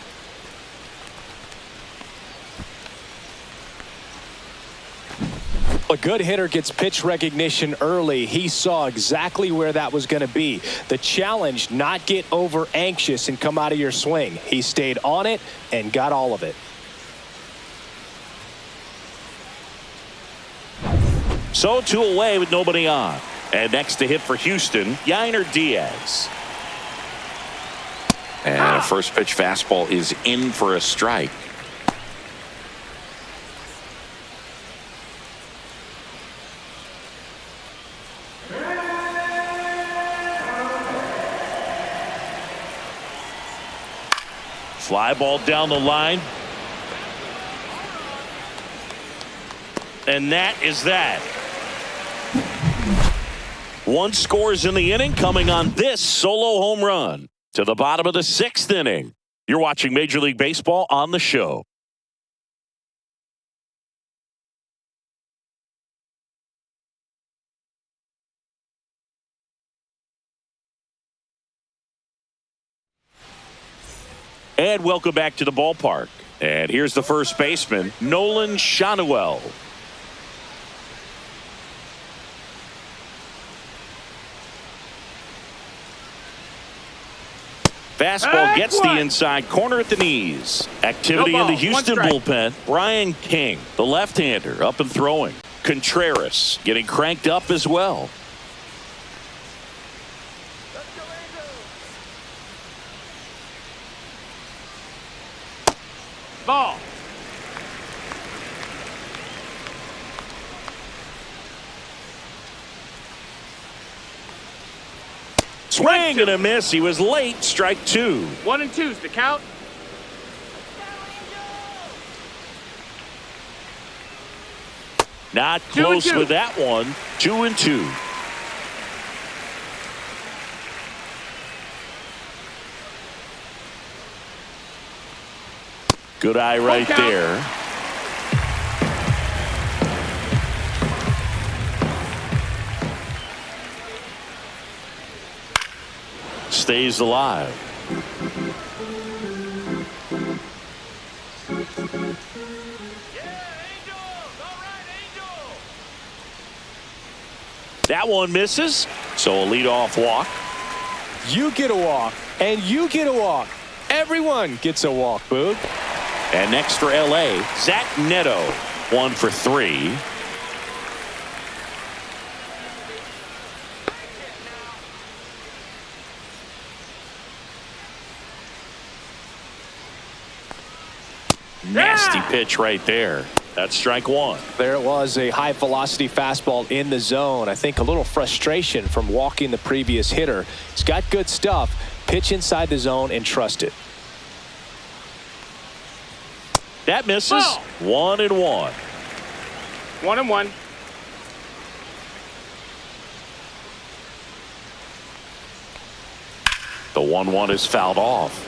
A good hitter gets pitch recognition early. He saw exactly where that was going to be. The challenge, not get over anxious and come out of your swing. He stayed on it and got all of it. So 2 away with nobody on. And next to hit for Houston, Yainer Diaz. And a first pitch fastball is in for a strike. Fly ball down the line. And that is that. 1 scores in the inning, coming on this solo home run. To the bottom of the 6th inning. You're watching Major League Baseball on the show. And welcome back to the ballpark. And here's the first baseman, Nolan Shanuel. Fastball gets the inside corner at the knees. Activity in the Houston bullpen. Brian King, the left-hander, up and throwing. Contreras getting cranked up as well. Ball. Swing and a miss. He was late. Strike 2. 1 and 2's the count. Not close with that one. 2-2. Good eye right there. Stays alive. That one misses, so a leadoff walk. You get a walk, and you get a walk. Everyone gets a walk, Boog. And next for L.A., Zach Neto, 1 for 3. Nasty pitch right there. That's strike 1. There it was, a high velocity fastball in the zone. I think a little frustration from walking the previous hitter. He's got good stuff. Pitch inside the zone and trust it. That misses. 1-1. 1-1. The 1-1 is fouled off.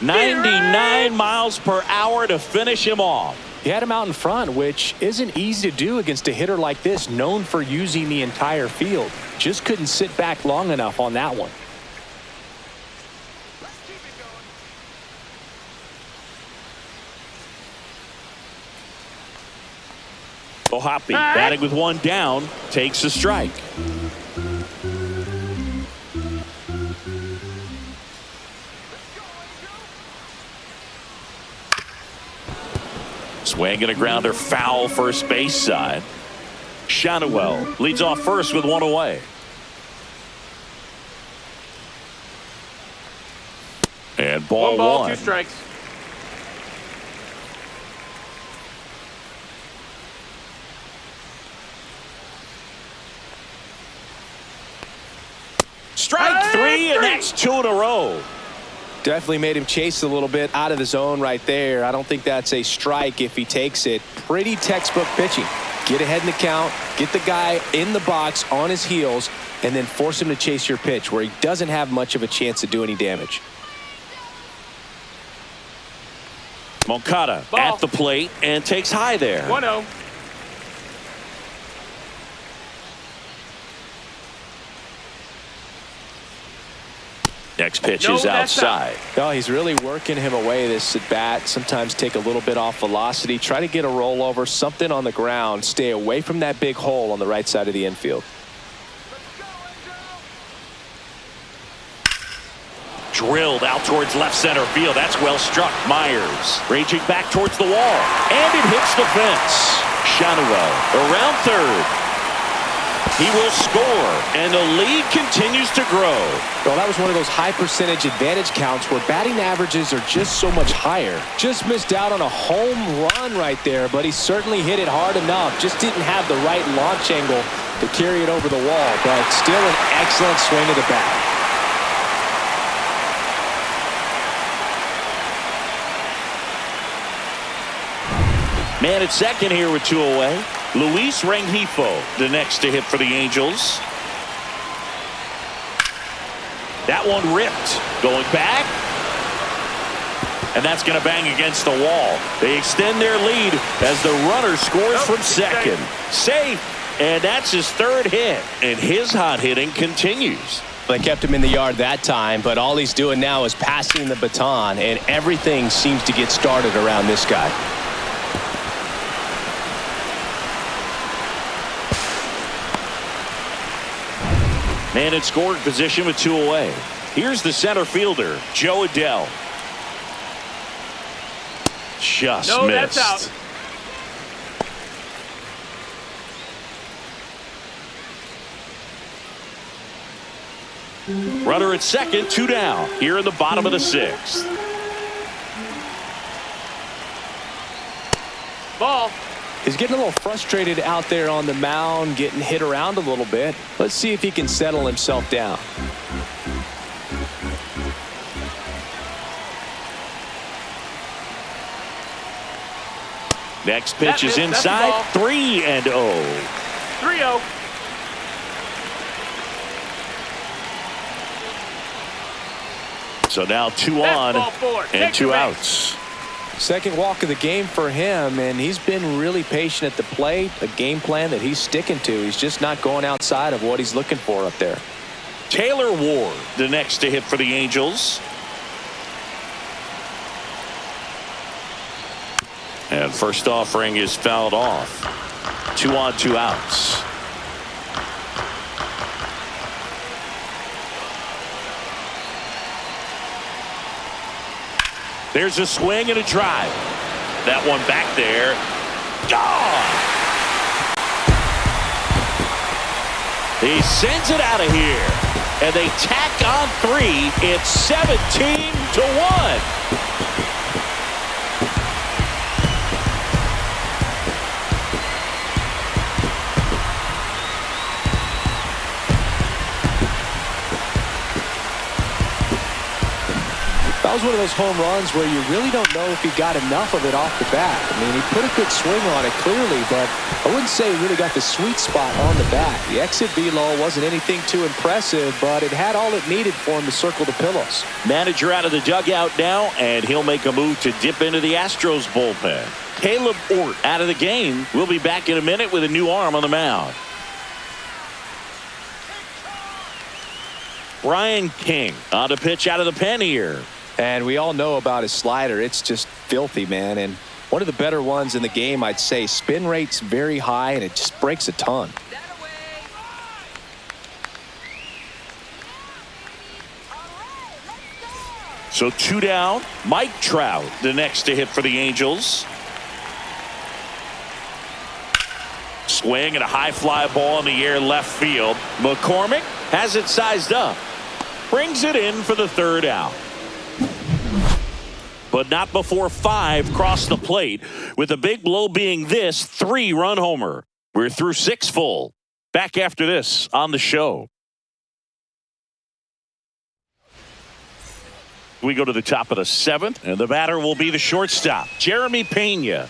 99 miles per hour to finish him off. He had him out in front, which isn't easy to do against a hitter like this, known for using the entire field. Just couldn't sit back long enough on that one. Ohapi batting with one down, takes a strike. Swing and a grounder foul first base side. Shanuel leads off first with one away. And ball one ball, one. 2 strikes. Strike 3, and that's 2 in a row. Definitely made him chase a little bit out of the zone right there. I don't think that's a strike if he takes it. Pretty textbook pitching. Get ahead in the count, get the guy in the box on his heels, and then force him to chase your pitch where he doesn't have much of a chance to do any damage. Moncada at the plate and takes high there. 1-0. Next pitch is outside. Oh, he's really working him away this at bat. Sometimes take a little bit off velocity. Try to get a rollover, something on the ground. Stay away from that big hole on the right side of the infield. Drilled out towards left center field. That's well struck. Myers raging back towards the wall. And it hits the fence. Shanuel around third. He will score, and the lead continues to grow. Well, that was one of those high percentage advantage counts where batting averages are just so much higher. Just missed out on a home run right there, but he certainly hit it hard enough. Just didn't have the right launch angle to carry it over the wall, but still an excellent swing of the bat. Man at second here with 2 away. Luis Rengifo, the next to hit for the Angels. That one ripped. Going back. And that's going to bang against the wall. They extend their lead as the runner scores from second. Safe. And that's his 3rd hit. And his hot hitting continues. They kept him in the yard that time, but all he's doing now is passing the baton, and everything seems to get started around this guy. Man in scoring position with 2 away. Here's the center fielder, Joe Adell. Just missed. That's out. Runner at second, 2 down. Here in the bottom of the 6th. Ball. He's getting a little frustrated out there on the mound, getting hit around a little bit. Let's see if he can settle himself down. Next pitch is inside. 3-0. 3-0. So now 2 on and 2 outs. Second walk of the game for him, and he's been really patient at the plate. A game plan that he's sticking to. He's just not going outside of what he's looking for up there. Taylor Ward, the next to hit for the Angels. And first offering is fouled off. 2 on, 2 outs. There's a swing and a drive. That one back there. Gone. He sends it out of here. And they tack on 3. It's 17-1. That was one of those home runs where you really don't know if he got enough of it off the bat. I mean, he put a good swing on it clearly, but I wouldn't say he really got the sweet spot on the bat. The exit velo wasn't anything too impressive, but it had all it needed for him to circle the pillows. Manager out of the dugout now, and he'll make a move to dip into the Astros bullpen. Caleb Ort out of the game. We'll be back in a minute with a new arm on the mound. Brian King on to pitch out of the pen here. And we all know about his slider. It's just filthy, man. And one of the better ones in the game, I'd say. Spin rate's very high, and it just breaks a ton. So 2 down. Mike Trout, the next to hit for the Angels. Swing and a high fly ball in the air left field. McCormick has it sized up. Brings it in for the 3rd out. But not before 5 cross the plate, with the big blow being this 3-run homer. We're through 6 full. Back after this on the show. We go to the top of the 7th, and the batter will be the shortstop, Jeremy Pena.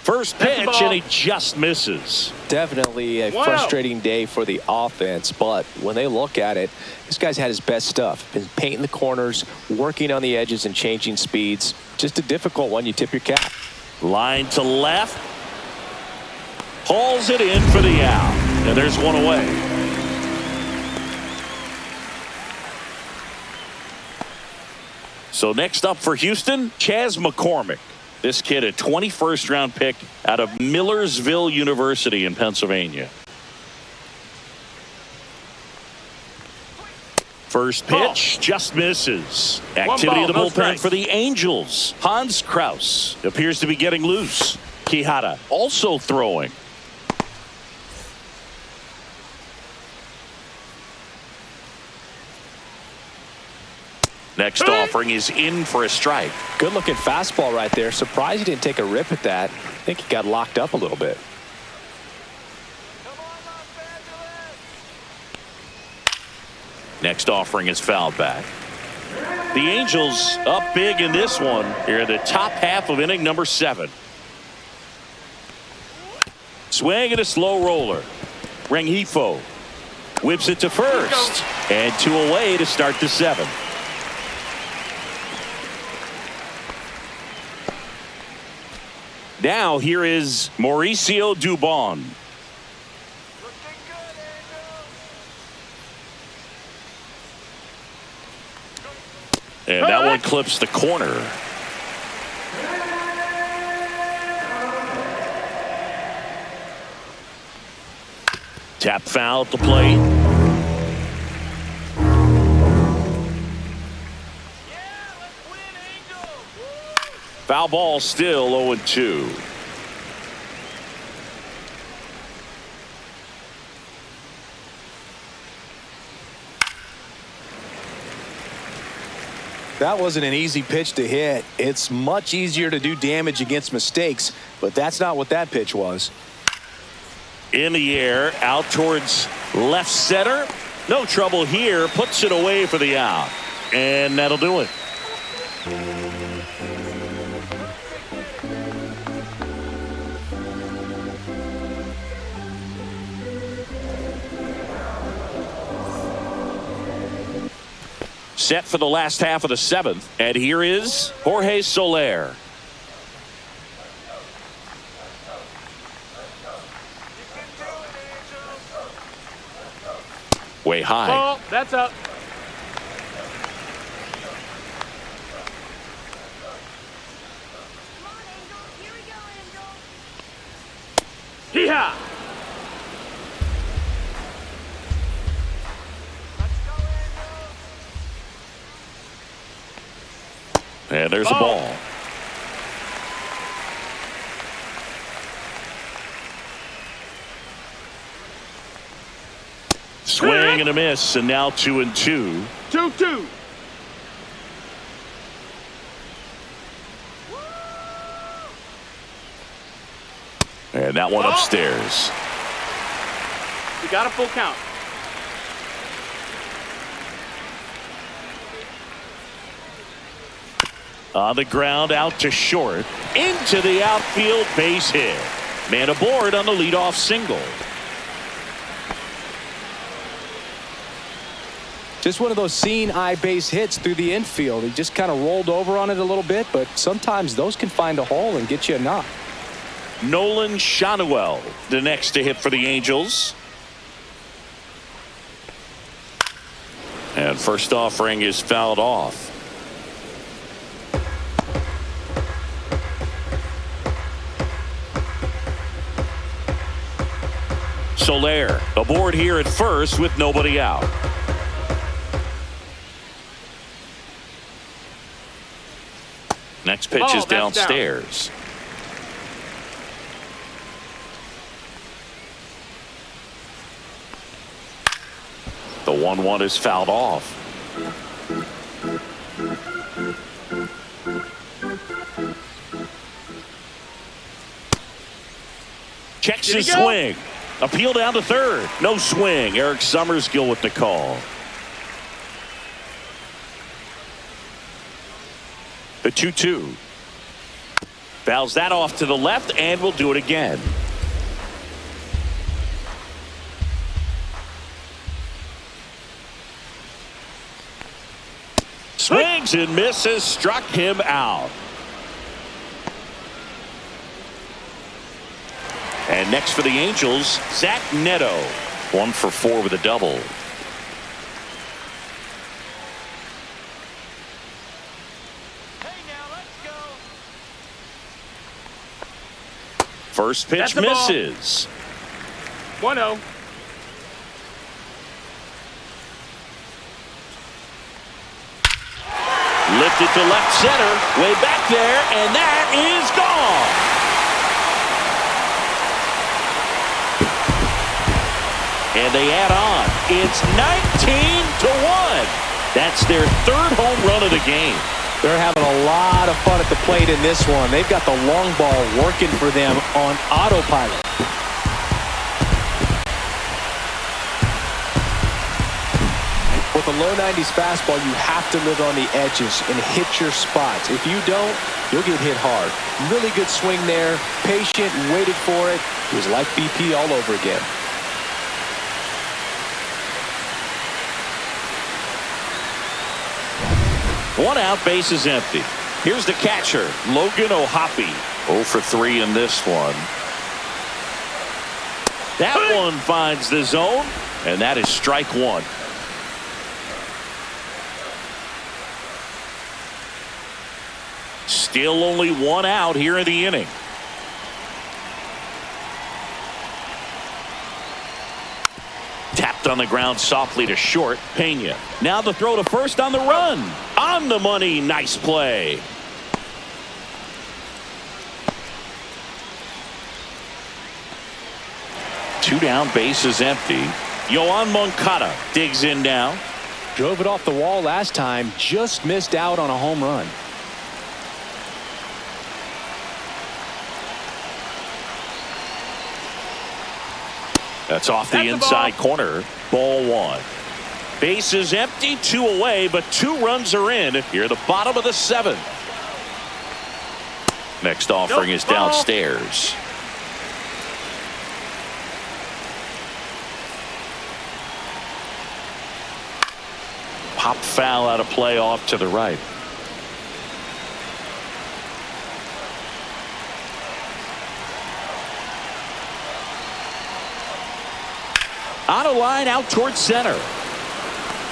First pitch, and he just misses. Definitely a frustrating day for the offense, but when they look at it, this guy's had his best stuff. Been painting the corners, working on the edges, and changing speeds. Just a difficult one. You tip your cap. Line to left. Hauls it in for the out. And there's one away. So next up for Houston, Chas McCormick. This kid, a 21st round pick out of Millersville University in Pennsylvania. First pitch just misses. Activity in the bullpen for the Angels. Hans Kraus appears to be getting loose. Quijada also throwing. Next offering is in for a strike. Good looking fastball right there. Surprised he didn't take a rip at that. I think he got locked up a little bit. Next offering is fouled back. The Angels up big in this one here in the top half of inning number 7. Swing and a slow roller. Rengifo whips it to first, and 2 away to start the 7th. Now here is Mauricio Dubon. And that one clips the corner. Tap foul at the plate. Foul ball, still 0-2. That wasn't an easy pitch to hit. It's much easier to do damage against mistakes, but that's not what that pitch was. In the air, out towards left center. No trouble here. Puts it away for the out. And that'll do it. Set for the last half of the 7th. And here is Jorge Soler. Way high. Ball, that's up. Hee-haw! And there's a ball. Swing and a miss, and now 2-2. 2-2. And that one upstairs. We got a full count. On the ground, out to short. Into the outfield, base hit. Man aboard on the leadoff single. Just one of those seeing eye base hits through the infield. He just kind of rolled over on it a little bit, but sometimes those can find a hole and get you a knock. Nolan Shanuel, the next to hit for the Angels. And first offering is fouled off. Soler aboard here at first with nobody out. Next pitch is downstairs. The 1-1 is fouled off. Checks his swing. Appeal down to third. No swing. Eric Summerskill with the call. The 2-2. Fouls that off to the left and will do it again. Swings and misses. Struck him out. And next for the Angels, Zach Neto. 1 for 4 with a double. First pitch misses. 1-0. Lifted to left center, way back there, and that is gone. And they add on. It's 19-1. That's their third home run of the game. They're having a lot of fun at the plate in this one. They've got the long ball working for them on autopilot. With a low 90s fastball, you have to live on the edges and hit your spots. If you don't, you'll get hit hard. Really good swing there. Patient, waited for it. It was like BP all over again. One out, base is empty. Here's the catcher, Logan O'Hoppe. 0 for 3 in this one. That one finds the zone, and that is strike one. Still only one out here in the inning. Tapped on the ground softly to short. Pena. Now the throw to first on the run. On the money. Nice play. Two down, base is empty. Yoan Moncada digs in now. Drove it off the wall last time. Just missed out on a home run. That's off the inside corner. Ball one. Base is empty, 2 away, but 2 runs are in here at the bottom of the 7th. Next offering is downstairs. Pop foul out of play off to the right. On a line out towards center.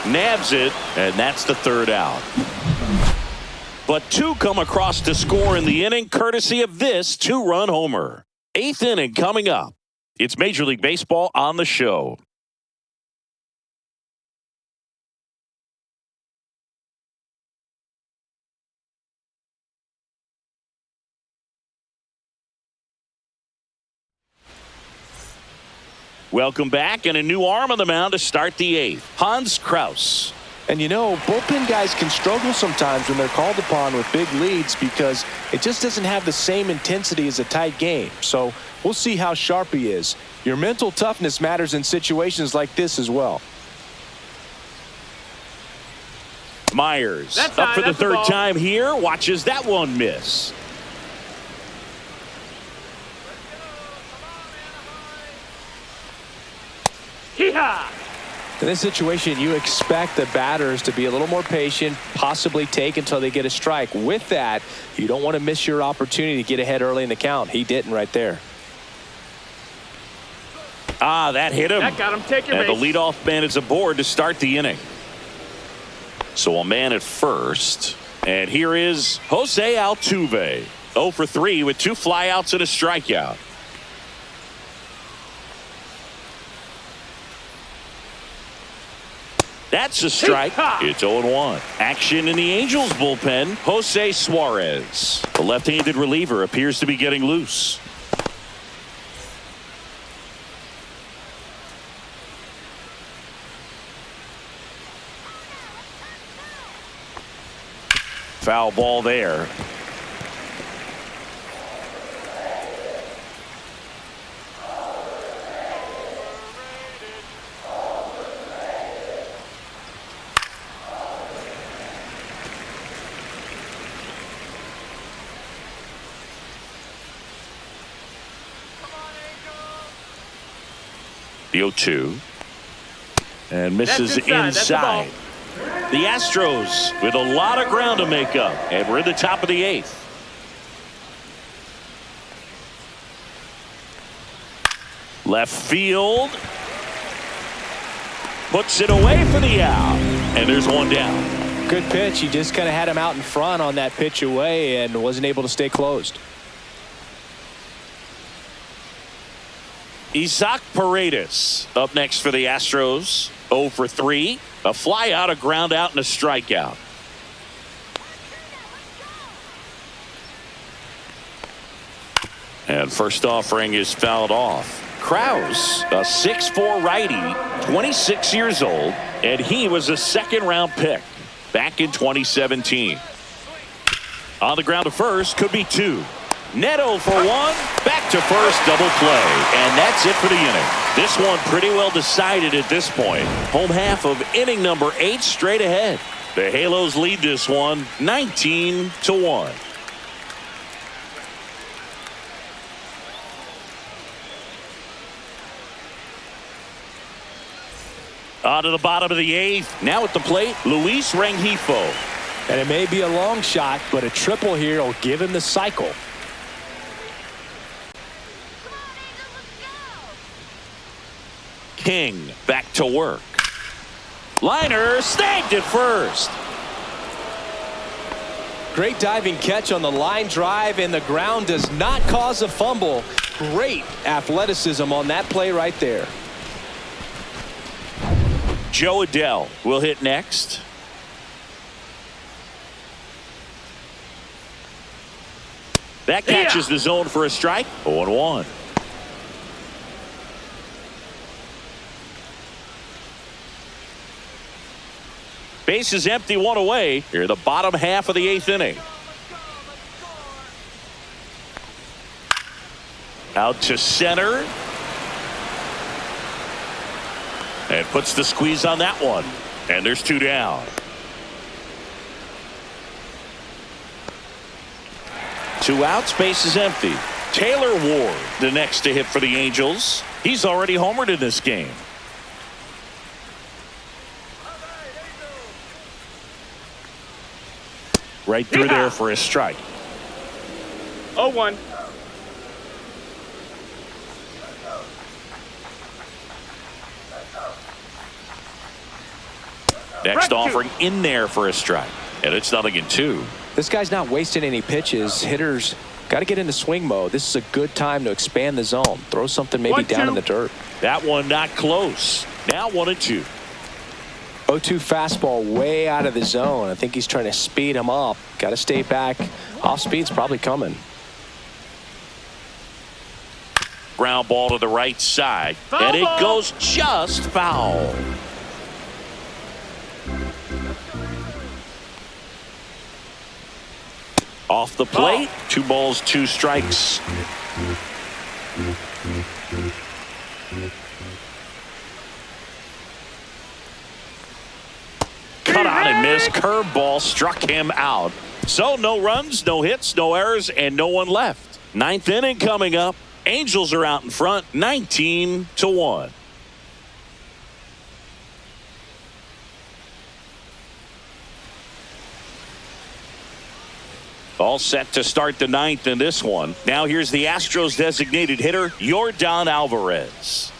Nabs it, and that's the 3rd out. But 2 come across to score in the inning, courtesy of this 2-run homer. 8th inning coming up. It's Major League Baseball on the show. Welcome back, and a new arm on the mound to start the 8th. Hans Kraus. And you know, bullpen guys can struggle sometimes when they're called upon with big leads because it just doesn't have the same intensity as a tight game. So we'll see how sharp he is. Your mental toughness matters in situations like this as well. Myers That's up for the that's the third ball. time here. Watches that one miss. Hee-haw! In this situation, you expect the batters to be a little more patient, possibly take until they get a strike. With that, you don't want to miss your opportunity to get ahead early in the count. He didn't right there. Ah, that hit him. That got him. Take your And the base. leadoff man is aboard to start the inning. So a man at first. And here is Jose Altuve. 0 for 3 with 2 flyouts and a strikeout. That's a strike. It's 0-1. Action in the Angels bullpen. Jose Suarez. The left-handed reliever appears to be getting loose. Foul ball there. The 0-2. And misses That's inside. That's the ball. inside. The Astros with a lot of ground to make up, and we're in the top of the 8th. Left field. Puts it away for the out. And there's one down. Good pitch. He just kind of had him out in front on that pitch away and wasn't able to stay closed. Isaac Paredes up next for the Astros. 0 for 3. A fly out, a ground out, and a strikeout. And first offering is fouled off. Kraus, a 6'4" righty, 26 years old, and he was a second-round pick back in 2017. On the ground to first, could be 2. Neto for 1, back to first, double play, and that's it for the inning. This one pretty well decided at this point. Home half of inning number 8 straight ahead. The Halos lead this one 19-1. On to the bottom of the 8th. Now at the plate, Luis Rengifo. And it may be a long shot, but a triple here will give him the cycle. King back to work. Liner snagged at first. Great diving catch on the line drive, and the ground does not cause a fumble. Great athleticism on that play right there. Joe Adell will hit next. That catches the zone for a strike. 0-1. Base is empty, 1 away. Here, the bottom half of the 8th inning. Out to center. And puts the squeeze on that one. And there's 2 down. Two outs, base is empty. Taylor Ward, the next to hit for the Angels. He's already homered in this game. Right through there for a strike. 0-1. Next offering in there for a strike. And it's 0-2. This guy's not wasting any pitches. Hitters got to get into swing mode. This is a good time to expand the zone. Throw something maybe down in the dirt. That one not close. Now 1-2. 0-2 fastball way out of the zone. I think he's trying to speed him up. Got to stay back. Off speed's probably coming. Ground ball to the right side. Foul and it ball. goes just foul. Off the plate. 2 balls, 2 strikes. cut on and miss. Curveball struck him out. So no runs, no hits, no errors, and no one left. Ninth inning coming up. Angels are out in front, 19-1. All set to start the ninth in this one. Now here's the Astros designated hitter, Yordan Alvarez.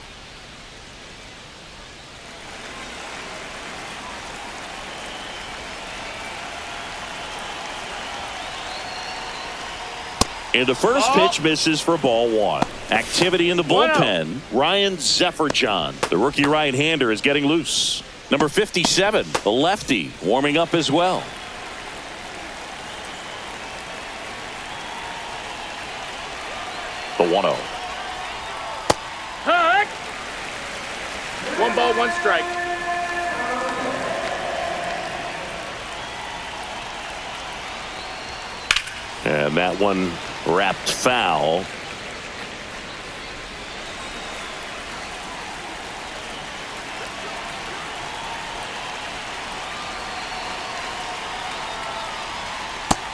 And the first pitch misses for ball one. Activity in the bullpen. Ryan Zefferjon, the rookie right-hander, is getting loose. Number 57, the lefty, warming up as well. The 1-0. Heck! 1 ball, 1 strike. And that one wrapped foul.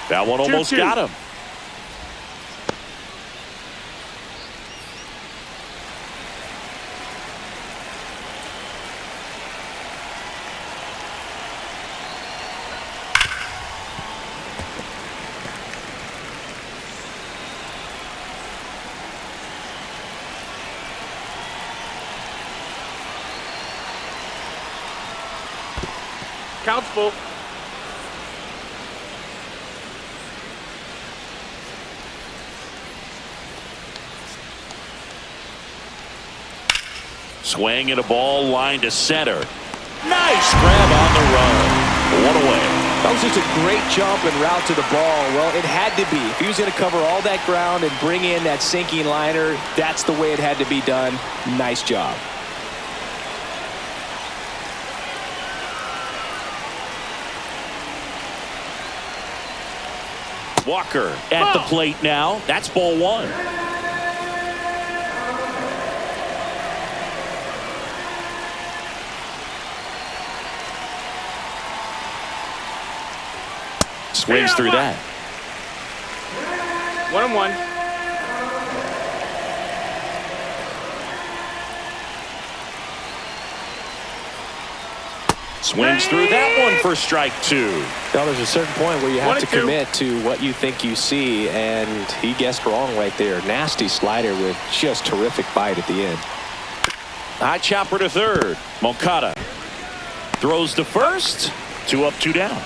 That one almost got him. Count's full. Swing and a ball line to center. Nice grab on the run. One away. That was just a great jump and route to the ball. Well, it had to be. If he was going to cover all that ground and bring in that sinking liner, that's the way it had to be done. Nice job. Walker at the plate now. That's ball one. Swings through that. 1-1. Swings through that one for strike two. Now, there's a certain point where you have to commit to what you think you see, and he guessed wrong right there. Nasty slider with just terrific bite at the end. High chopper to third. Moncada throws to first. 2 up, 2 down.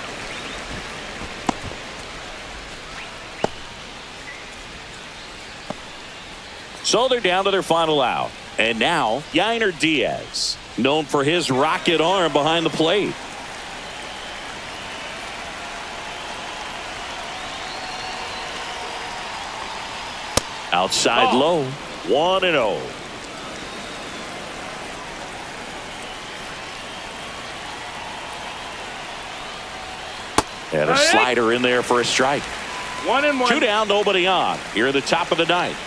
So they're down to their final out. And now, Yainer Diaz, known for his rocket arm behind the plate. Outside low, 1-0. And a slider in there for a strike. 1-1. 2 down, nobody on. Here at the top of the ninth.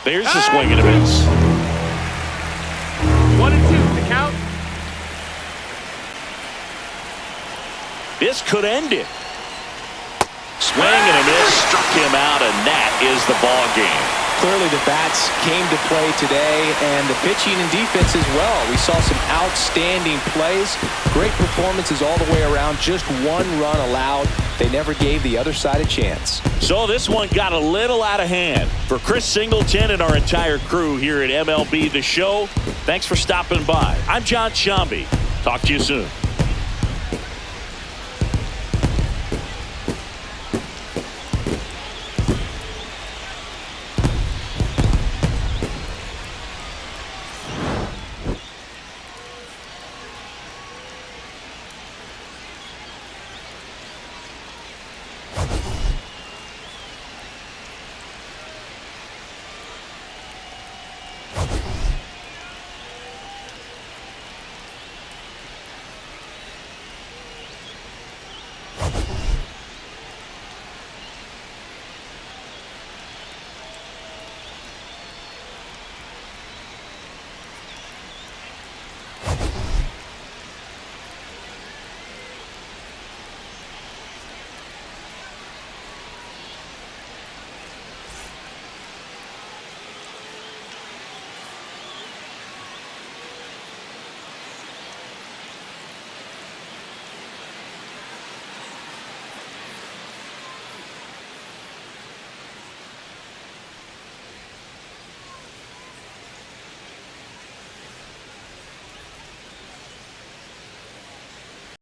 There's the swing and a miss. 1-2, the count. This could end it. Swing and a miss, struck him out, and that is the ball game. Clearly the bats came to play today, and the pitching and defense as well. We saw some outstanding plays, great performances all the way around. Just 1 run allowed. They never gave the other side a chance. So this one got a little out of hand. For Chris Singleton and our entire crew here at MLB The Show, thanks for stopping by. I'm John Shambi. Talk to you soon.